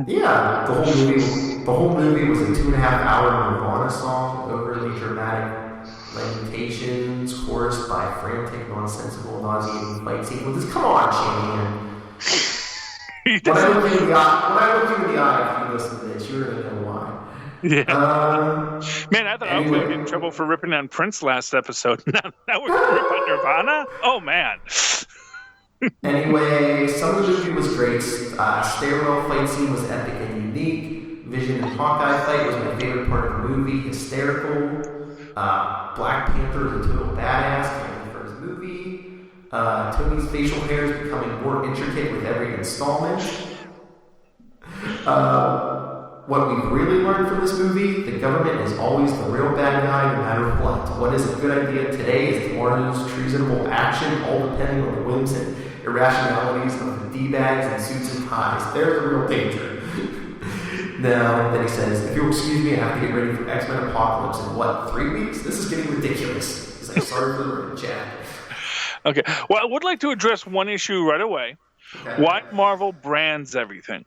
Yeah, the whole movie was a 2.5-hour Nirvana song, overly dramatic lamentations, chorused by frantic, nonsensical, nauseating fight sequences. Come on, Shanahan. When I look you in the eye, if you listen to this, you're gonna know why. Yeah. Man, I thought I was going to get in trouble for ripping on Prince last episode. Now we're going to rip on Nirvana? Oh, man. Anyway, some of the movie was great. Stairwell fight scene was epic and unique. Vision and Hawkeye fight was my favorite part of the movie. Hysterical. Black Panther is a total badass. Can't wait for his movie. Tony's facial hair is becoming more intricate with every installment. What we've really learned from this movie, the government is always the real bad guy no matter what. What is a good idea today is tomorrow's treasonable action, all depending on the whims and irrationalities of the D-bags and suits and ties. They're the real danger. Now, then he says, if you'll excuse me, I have to get ready for X-Men Apocalypse in 3 weeks? This is getting ridiculous. He's like, sorry for the room, Jack. Okay. Well, I would like to address one issue right away. Okay. Why Marvel brands everything.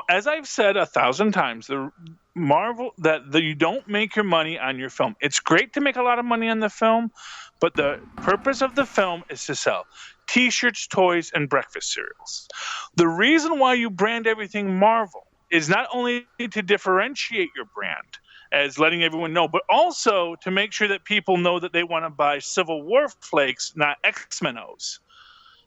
As I've said 1,000 times, you don't make your money on your film. It's great to make a lot of money on the film, but the purpose of the film is to sell T-shirts, toys, and breakfast cereals. The reason why you brand everything Marvel is not only to differentiate your brand, as letting everyone know, but also to make sure that people know that they want to buy Civil War flakes, not X-Men-Os.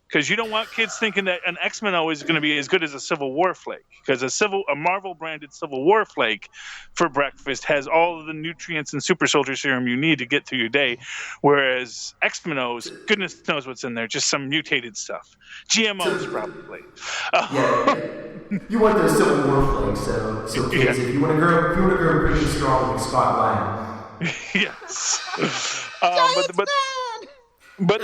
Because you don't want kids thinking that an X-Men-O is going to be as good as a Civil War flake. Because a Marvel-branded Civil War flake for breakfast has all of the nutrients and super soldier serum you need to get through your day. Whereas X-Men-Os, goodness knows what's in there, just some mutated stuff. GMOs, probably. Yeah, you want those Civil War flakes, so kids, if you want to grow pretty strong like Scott Lang. Yes. But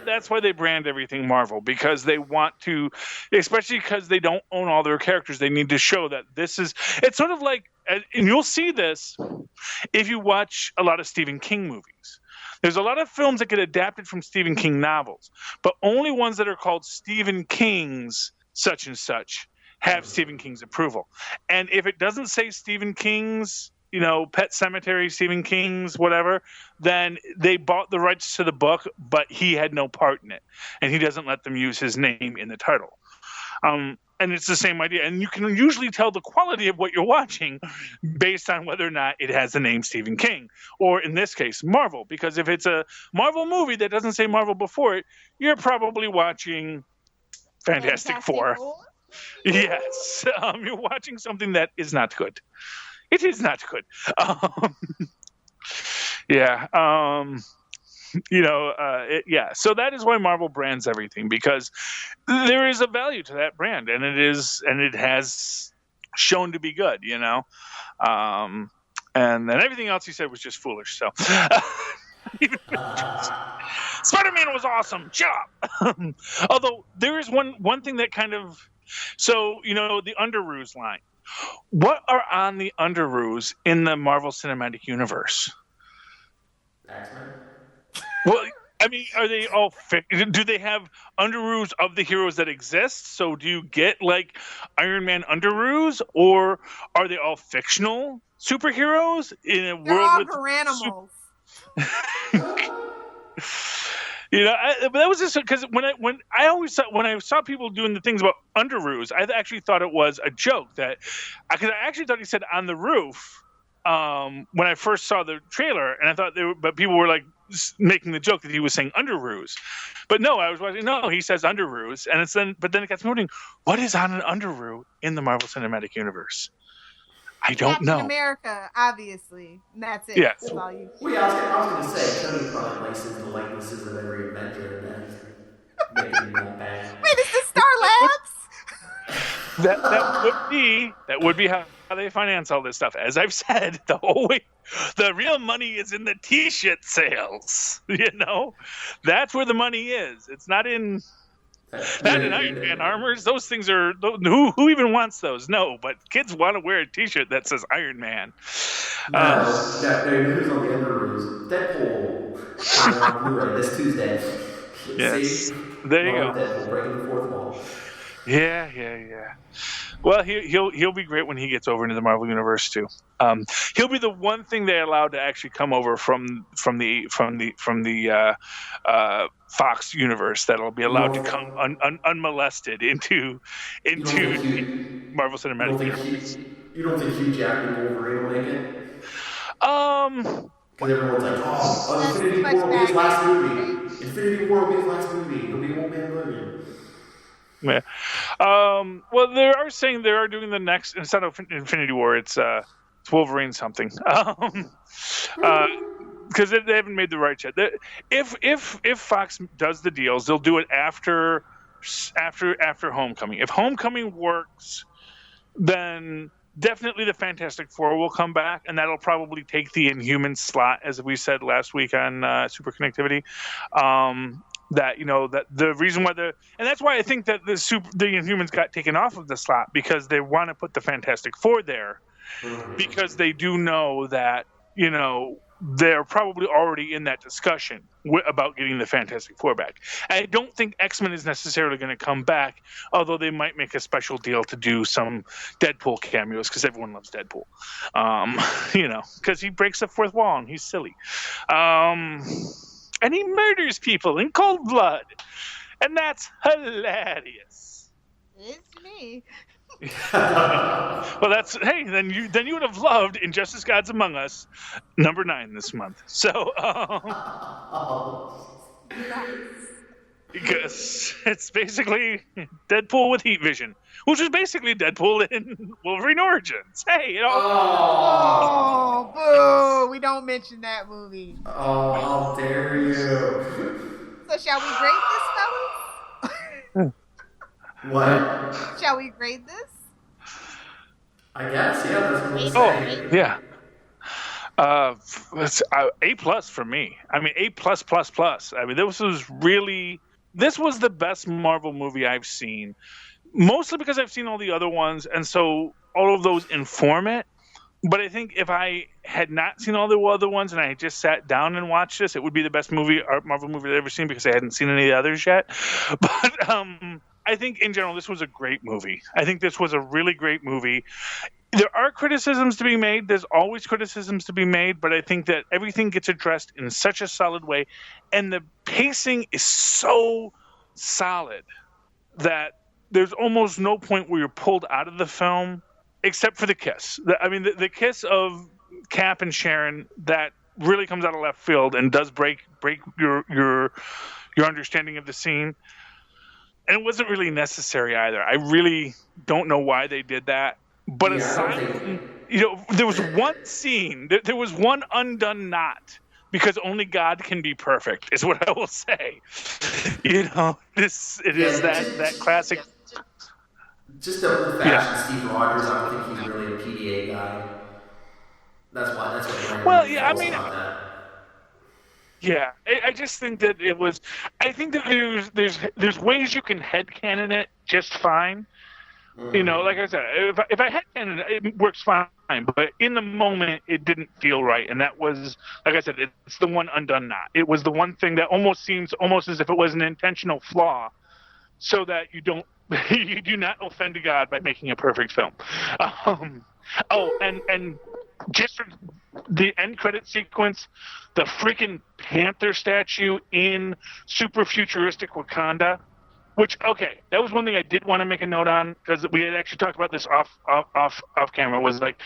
that's why they brand everything Marvel, because they want to, especially because they don't own all their characters. They need to show that this is. It's sort of like, and you'll see this if you watch a lot of Stephen King movies. There's a lot of films that get adapted from Stephen King novels, but only ones that are called Stephen King's such and such have Stephen King's approval. And if it doesn't say Stephen King's, Pet Sematary, Stephen King's, whatever, then they bought the rights to the book, but he had no part in it. And he doesn't let them use his name in the title. And it's the same idea. And you can usually tell the quality of what you're watching based on whether or not it has the name Stephen King. Or in this case, Marvel. Because if it's a Marvel movie that doesn't say Marvel before it, you're probably watching Fantastic Four. Yes. You're watching something that is not good. It is not good. So that is why Marvel brands everything, because there is a value to that brand, and it has shown to be good, and then everything else he said was just foolish. So Spider-Man was awesome. Shut up. Although there is one thing that kind of, the Underoos line. What are on the Underoos in the Marvel Cinematic Universe? X-Men? Well, I mean, are they all do they have Underoos of the heroes that exist? So do you get like Iron Man Underoos, or are they all fictional superheroes in a world with animals? But that was just because when I saw people doing the things about Underoos, I actually thought it was a joke because I actually thought he said on the roof when I first saw the trailer, and I thought but people were like making the joke that he was saying Underoos, but no, I was watching. No, he says Underoos, but then it got me wondering, what is on an Underoo in the Marvel Cinematic Universe? I don't know. Captain America, obviously. And that's it. Yes. That's all you. Well, yeah, I was going to say, Tony probably licenses the likenesses of every Avenger and then making that bang. Wait, is this Star Labs? That would be how they finance all this stuff. As I've said, the whole way, the real money is in the T-shirt sales. That's where the money is. It's not in Iron Man armors. Those things are who even wants those? No, but kids want to wear a T-shirt that says Iron Man. Who's on the underoos? Deadpool on Blu-ray this Tuesday. Yes, See? There you go. Deadpool breaking the fourth wall. Yeah. Well, he'll be great when he gets over into the Marvel Universe too. He'll be the one thing they allowed to actually come over from the Fox universe that'll be allowed to come unmolested into Marvel Cinematic Universe. You don't think Hugh Jackman Wolverine will make it? Because everyone's like, Infinity War will be his last movie. Infinity War will be his last movie. It'll be Old Man Logan. Yeah. Well, they are saying they are doing the next, instead of Infinity War, it's Wolverine something. Because they haven't made the right yet. If Fox does the deals, they'll do it after Homecoming. If Homecoming works, then definitely the Fantastic Four will come back, and that'll probably take the Inhuman slot, as we said last week on Super Connectivity. That the reason why and that's why I think that the Inhumans got taken off of the slot, because they want to put the Fantastic Four there, because they do know that they're probably already in that discussion about getting the Fantastic Four back. I don't think X-Men is necessarily going to come back, although they might make a special deal to do some Deadpool cameos, because everyone loves Deadpool. Because he breaks the fourth wall and he's silly. And he murders people in cold blood. And that's hilarious. It's me. Well, then you would have loved Injustice Gods Among Us, number 9 this month. So, because it's basically Deadpool with heat vision, which is basically Deadpool in Wolverine Origins. Hey, Oh, boo! We don't mention that movie. Oh, how dare you! So shall we grade this, fellas? What? Shall we grade this? I guess, yeah. That's what we're saying. Yeah. It's A+ for me. I mean, A+++. I mean, this was the best Marvel movie I've seen. Mostly because I've seen all the other ones, and so all of those inform it. But I think if I had not seen all the other ones and I had just sat down and watched this, it would be the best Marvel movie I've ever seen, because I hadn't seen any of the others yet. But I think in general, this was a great movie. I think this was a really great movie. There are criticisms to be made. There's always criticisms to be made, but I think that everything gets addressed in such a solid way, and the pacing is so solid that there's almost no point where you're pulled out of the film, except for the kiss. The kiss of Cap and Sharon, that really comes out of left field and does break your understanding of the scene. And it wasn't really necessary either. I really don't know why they did that. But aside, there was one scene, there was one undone knot, because only God can be perfect, is what I will say. Is that classic. Just the old-fashioned Steve Rogers. I don't think he's really a PDA guy. That's what. Well, yeah, I mean. Yeah, I just think that it was. I think that there's ways you can headcanon it just fine. Like I said, if I headcanon it, it works fine. But in the moment, it didn't feel right, and that was, like I said, it's the one undone knot. It was the one thing that almost seems as if it was an intentional flaw, so that you do not offend God by making a perfect film. And just the end credit sequence, the freaking Panther statue in super futuristic Wakanda, which, okay, that was one thing I did want to make a note on, because we had actually talked about this off camera, was like,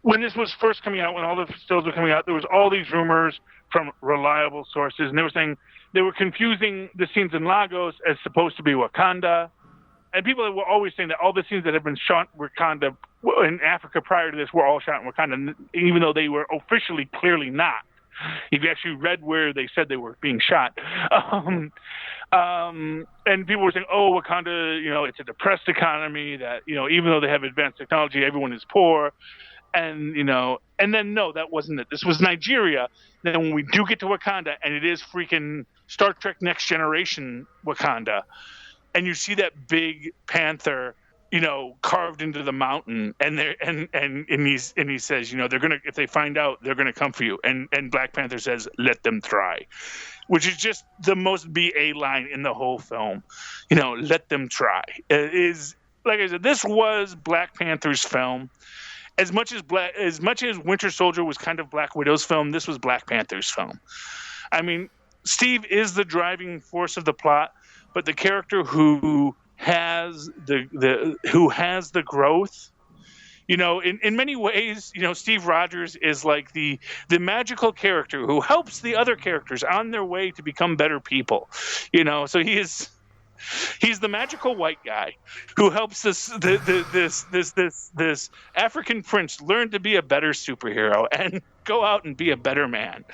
when this was first coming out, when all the stills were coming out, there was all these rumors from reliable sources, and they were saying they were confusing the scenes in Lagos as supposed to be Wakanda. And people were always saying that all the scenes that had been shot in Wakanda in Africa prior to this were all shot in Wakanda, even though they were officially clearly not. If you actually read where they said they were being shot. And people were saying, "Oh, Wakanda, it's a depressed economy. That even though they have advanced technology, everyone is poor." And and then no, that wasn't it. This was Nigeria. Then when we do get to Wakanda, and it is freaking Star Trek Next Generation Wakanda, and you see that big panther, carved into the mountain, and he says, they're gonna, if they find out, they're gonna come for you. And Black Panther says, "Let them try," which is just the most BA line in the whole film. Let them try. It is, like I said, this was Black Panther's film. As much as Winter Soldier was kind of Black Widow's film, this was Black Panther's film. I mean, Steve is the driving force of the plot, but the character who has the growth, in many ways, Steve Rogers is like the magical character who helps the other characters on their way to become better people. So he's the magical white guy who helps this African prince learn to be a better superhero and go out and be a better man.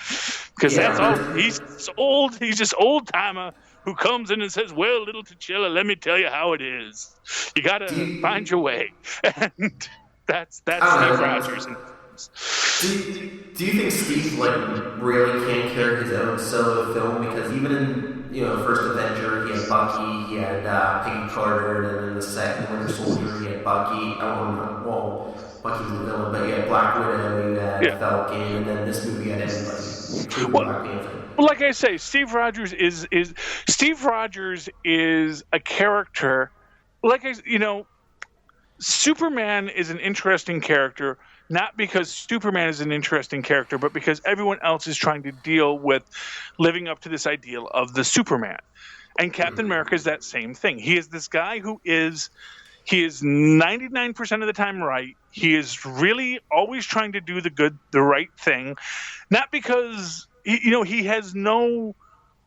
Because that's all. He's old. He's just old timer who comes in and says, "Well, little T'Challa, let me tell you how it is. You gotta find your way." And that's Steve Rogers. Do you think Steve really can carry his own solo film? Because even in First Avenger, he had Bucky, he had Peggy Carter, and then in the second Winter Soldier, he had Bucky. Bucky's the villain, but you had Black Widow, you had Falcon, and then this movie had everybody. Well, like I say, Steve Rogers is a character. Superman is an interesting character, not because Superman is an interesting character, but because everyone else is trying to deal with living up to this ideal of the Superman. And Captain America is that same thing. He is this guy who is 99% of the time right. He is really always trying to do the right thing, not because he has no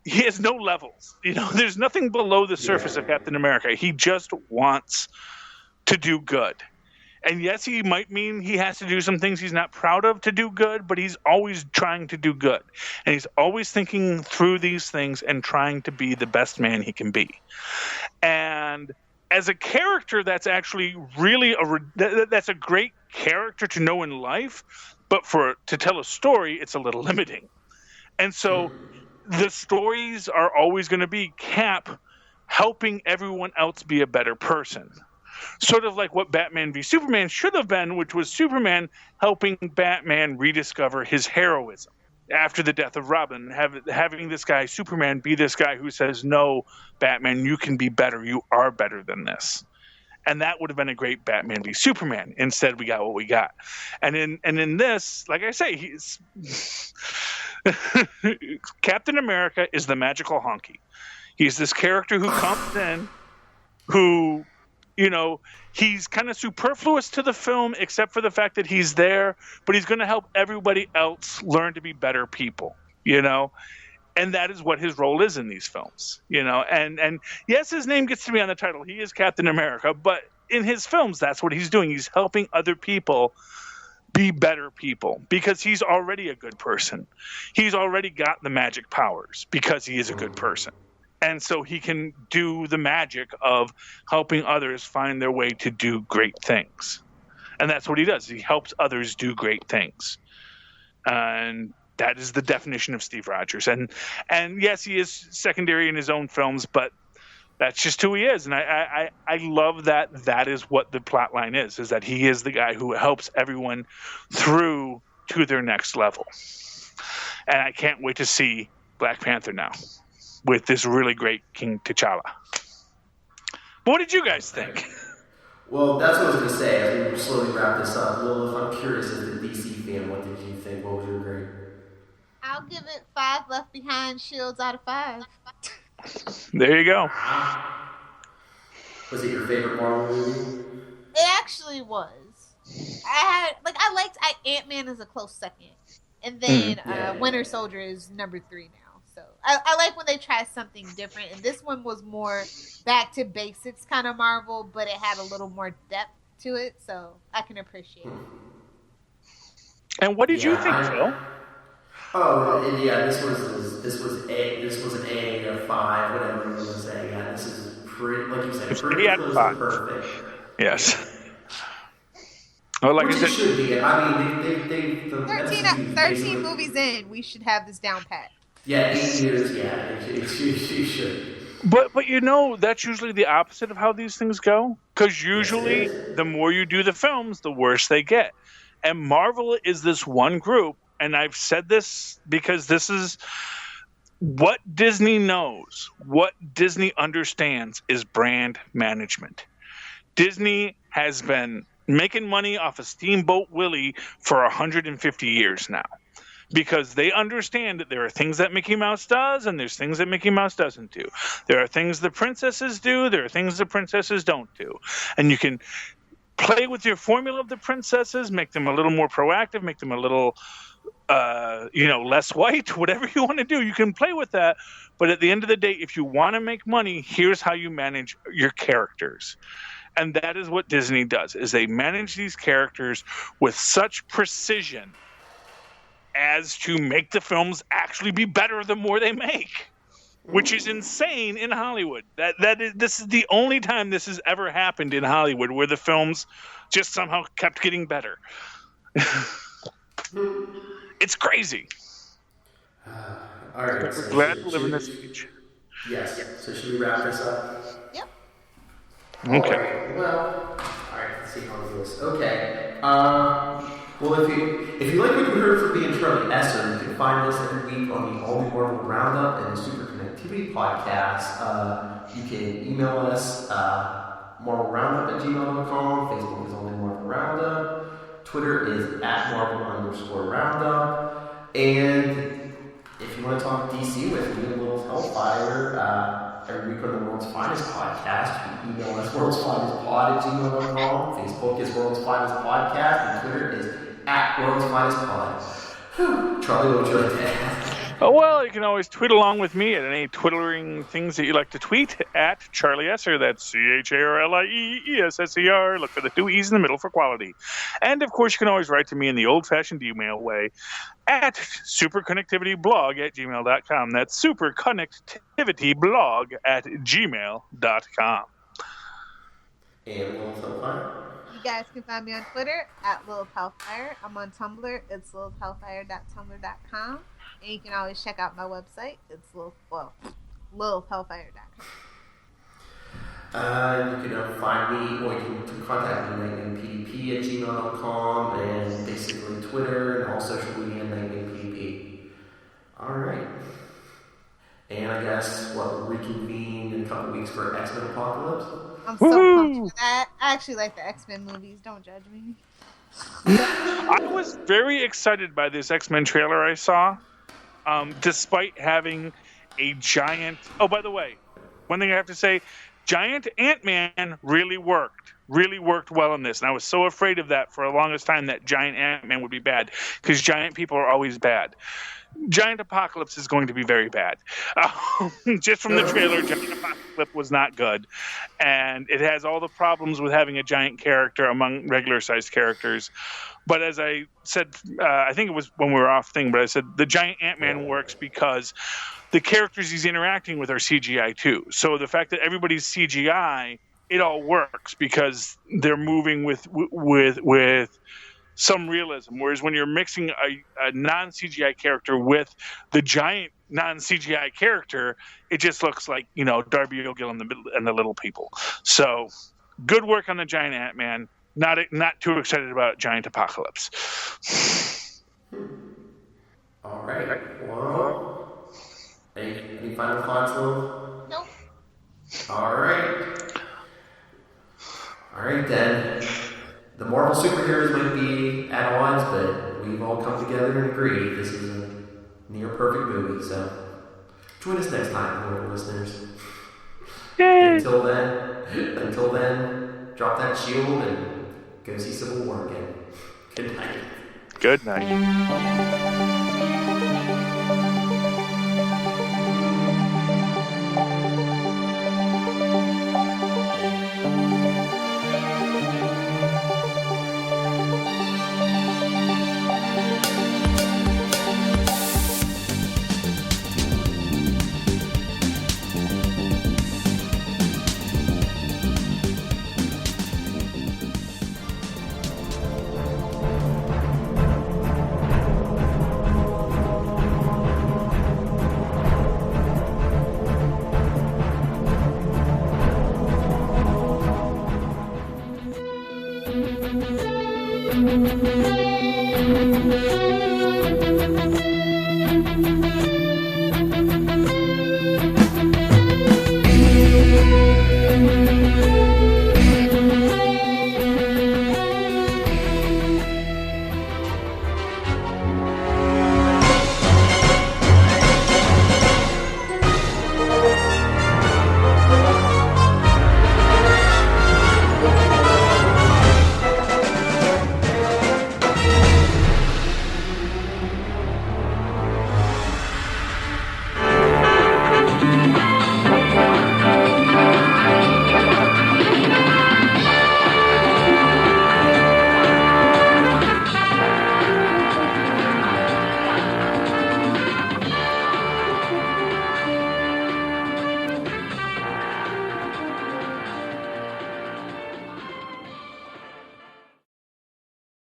levels. There's nothing below the surface of Captain America. He just wants to do good. And yes, he might mean he has to do some things he's not proud of to do good, but he's always trying to do good. And he's always thinking through these things and trying to be the best man he can be. And as a character, that's actually really that's a great character to know in life, but to tell a story, it's a little limiting. And so the stories are always going to be Cap helping everyone else be a better person. Sort of like what Batman v Superman should have been, which was Superman helping Batman rediscover his heroism after the death of Robin, having this guy, Superman, be this guy who says, "No, Batman, you can be better. You are better than this." And that would have been a great Batman v Superman. Instead, we got what we got. And in this, like I say, he's Captain America is the magical honky. He's this character who comes in, who he's kind of superfluous to the film, except for the fact that he's there, but he's going to help everybody else learn to be better people, and that is what his role is in these films, and yes, his name gets to be on the title. He is Captain America, but in his films, that's what he's doing. He's helping other people be better people because he's already a good person. He's already got the magic powers because he is a good person. And so he can do the magic of helping others find their way to do great things. And that's what he does. He helps others do great things. And that is the definition of Steve Rogers. And yes, he is secondary in his own films, but that's just who he is. And I love that is what the plot line is that he is the guy who helps everyone through to their next level. And I can't wait to see Black Panther now with this really great King T'Challa. But what did you guys think? Well, that's what I was going to say as we slowly wrap this up. Lilith, I'm curious as a DC fan, what did you think? What was your grade? I'll give it 5 Left Behind shields out of 5. There you go. Was it your favorite Marvel movie? It actually was. I liked Ant-Man as a close second. And then Winter Soldier is number 3 now. So I like when they try something different, and this one was more back to basics kind of Marvel, but it had a little more depth to it, so I can appreciate it. And what did you think, Phil? Oh, yeah. This was an A or 5, whatever you want to say. Yeah, this is pretty, like you said, pretty close to perfect. Yes. Well, like Which I it said, should be. I mean, the 13 movies in, we should have this down pat. Yeah, 8 years. Yeah, it should. But that's usually the opposite of how these things go. Because usually, the more you do the films, the worse they get. And Marvel is this one group, and I've said this because this is what Disney knows, what Disney understands is brand management. Disney has been making money off of Steamboat Willie for 150 years now. Because they understand that there are things that Mickey Mouse does and there's things that Mickey Mouse doesn't do. There are things the princesses do, there are things the princesses don't do. And you can play with your formula of the princesses, make them a little more proactive, make them a little less white, whatever you want to do. You can play with that. But at the end of the day, if you want to make money, here's how you manage your characters. And that is what Disney does, is they manage these characters with such precision as to make the films actually be better the more they make, which is insane in Hollywood. This is the only time this has ever happened in Hollywood, where the films just somehow kept getting better. It's crazy. All right. We're glad to live in this age. Yes. So should we wrap this up? Yep. Okay. All right. Well, all right. Let's see how it goes. Okay. Well, if you like what you heard from me and Charlie Esser, you can find us every week on the All New Marvel Roundup and the Super Connectivity Podcast. You can email us marvelroundup@gmail.com. Facebook is All New Marvel Roundup. Twitter is @Marvel_Roundup. And if you want to talk DC with me, a little Hellfire, every week on the World's Finest Podcast, you can email us worldsfinestpod@gmail.com. Facebook is World's Finest Podcast, and Twitter is @WorldsFinestPod. Charlie, what would you like to add? Oh, well, you can always tweet along with me at any twittering things that you like to tweet at Charlie Esser. That's CharlieEsser. Look for the 2 E's in the middle for quality. And, of course, you can always write to me in the old-fashioned email way at superconnectivityblog@gmail.com. That's superconnectivityblog@gmail.com. And Little Hellfire? You guys can find me on Twitter at Lil Hellfire. I'm on Tumblr. It's lilhellfire.tumblr.com. And you can always check out my website. It's lilhellfire.com. You can find me, or you can contact me, nightwingpdp@gmail.com, and basically Twitter and all social media, nightwingpdp. All right. And I guess, we'll reconvene in a couple weeks for X-Men Apocalypse. I'm so pumped for that. I actually like the X-Men movies. Don't judge me. I was very excited by this X-Men trailer I saw, despite having a giant... Oh, by the way, one thing I have to say, giant Ant-Man really worked well in this. And I was so afraid of that for the longest time, that giant Ant-Man would be bad, because giant people are always bad. Giant Apocalypse is going to be very bad. Just from the trailer, Giant Apocalypse was not good. And it has all the problems with having a giant character among regular-sized characters. But as I said, I think it was when we were off thing, but I said the giant Ant-Man works because the characters he's interacting with are CGI too. So the fact that everybody's CGI, it all works because they're moving with some realism. Whereas when you're mixing a non-CGI character with the giant non-CGI character, it just looks like, Darby O'Gill and the little people. So good work on the giant Ant-Man. Not too excited about Giant Apocalypse. All right. Well, any final thoughts, Lil? Nope. All right, then. The Marvel superheroes might be at odds, but we've all come together and agreed this is a near perfect movie. So join us next time, loyal listeners. Yay! Until then, drop that shield and go see Civil War again. Good night. Good night. Bye.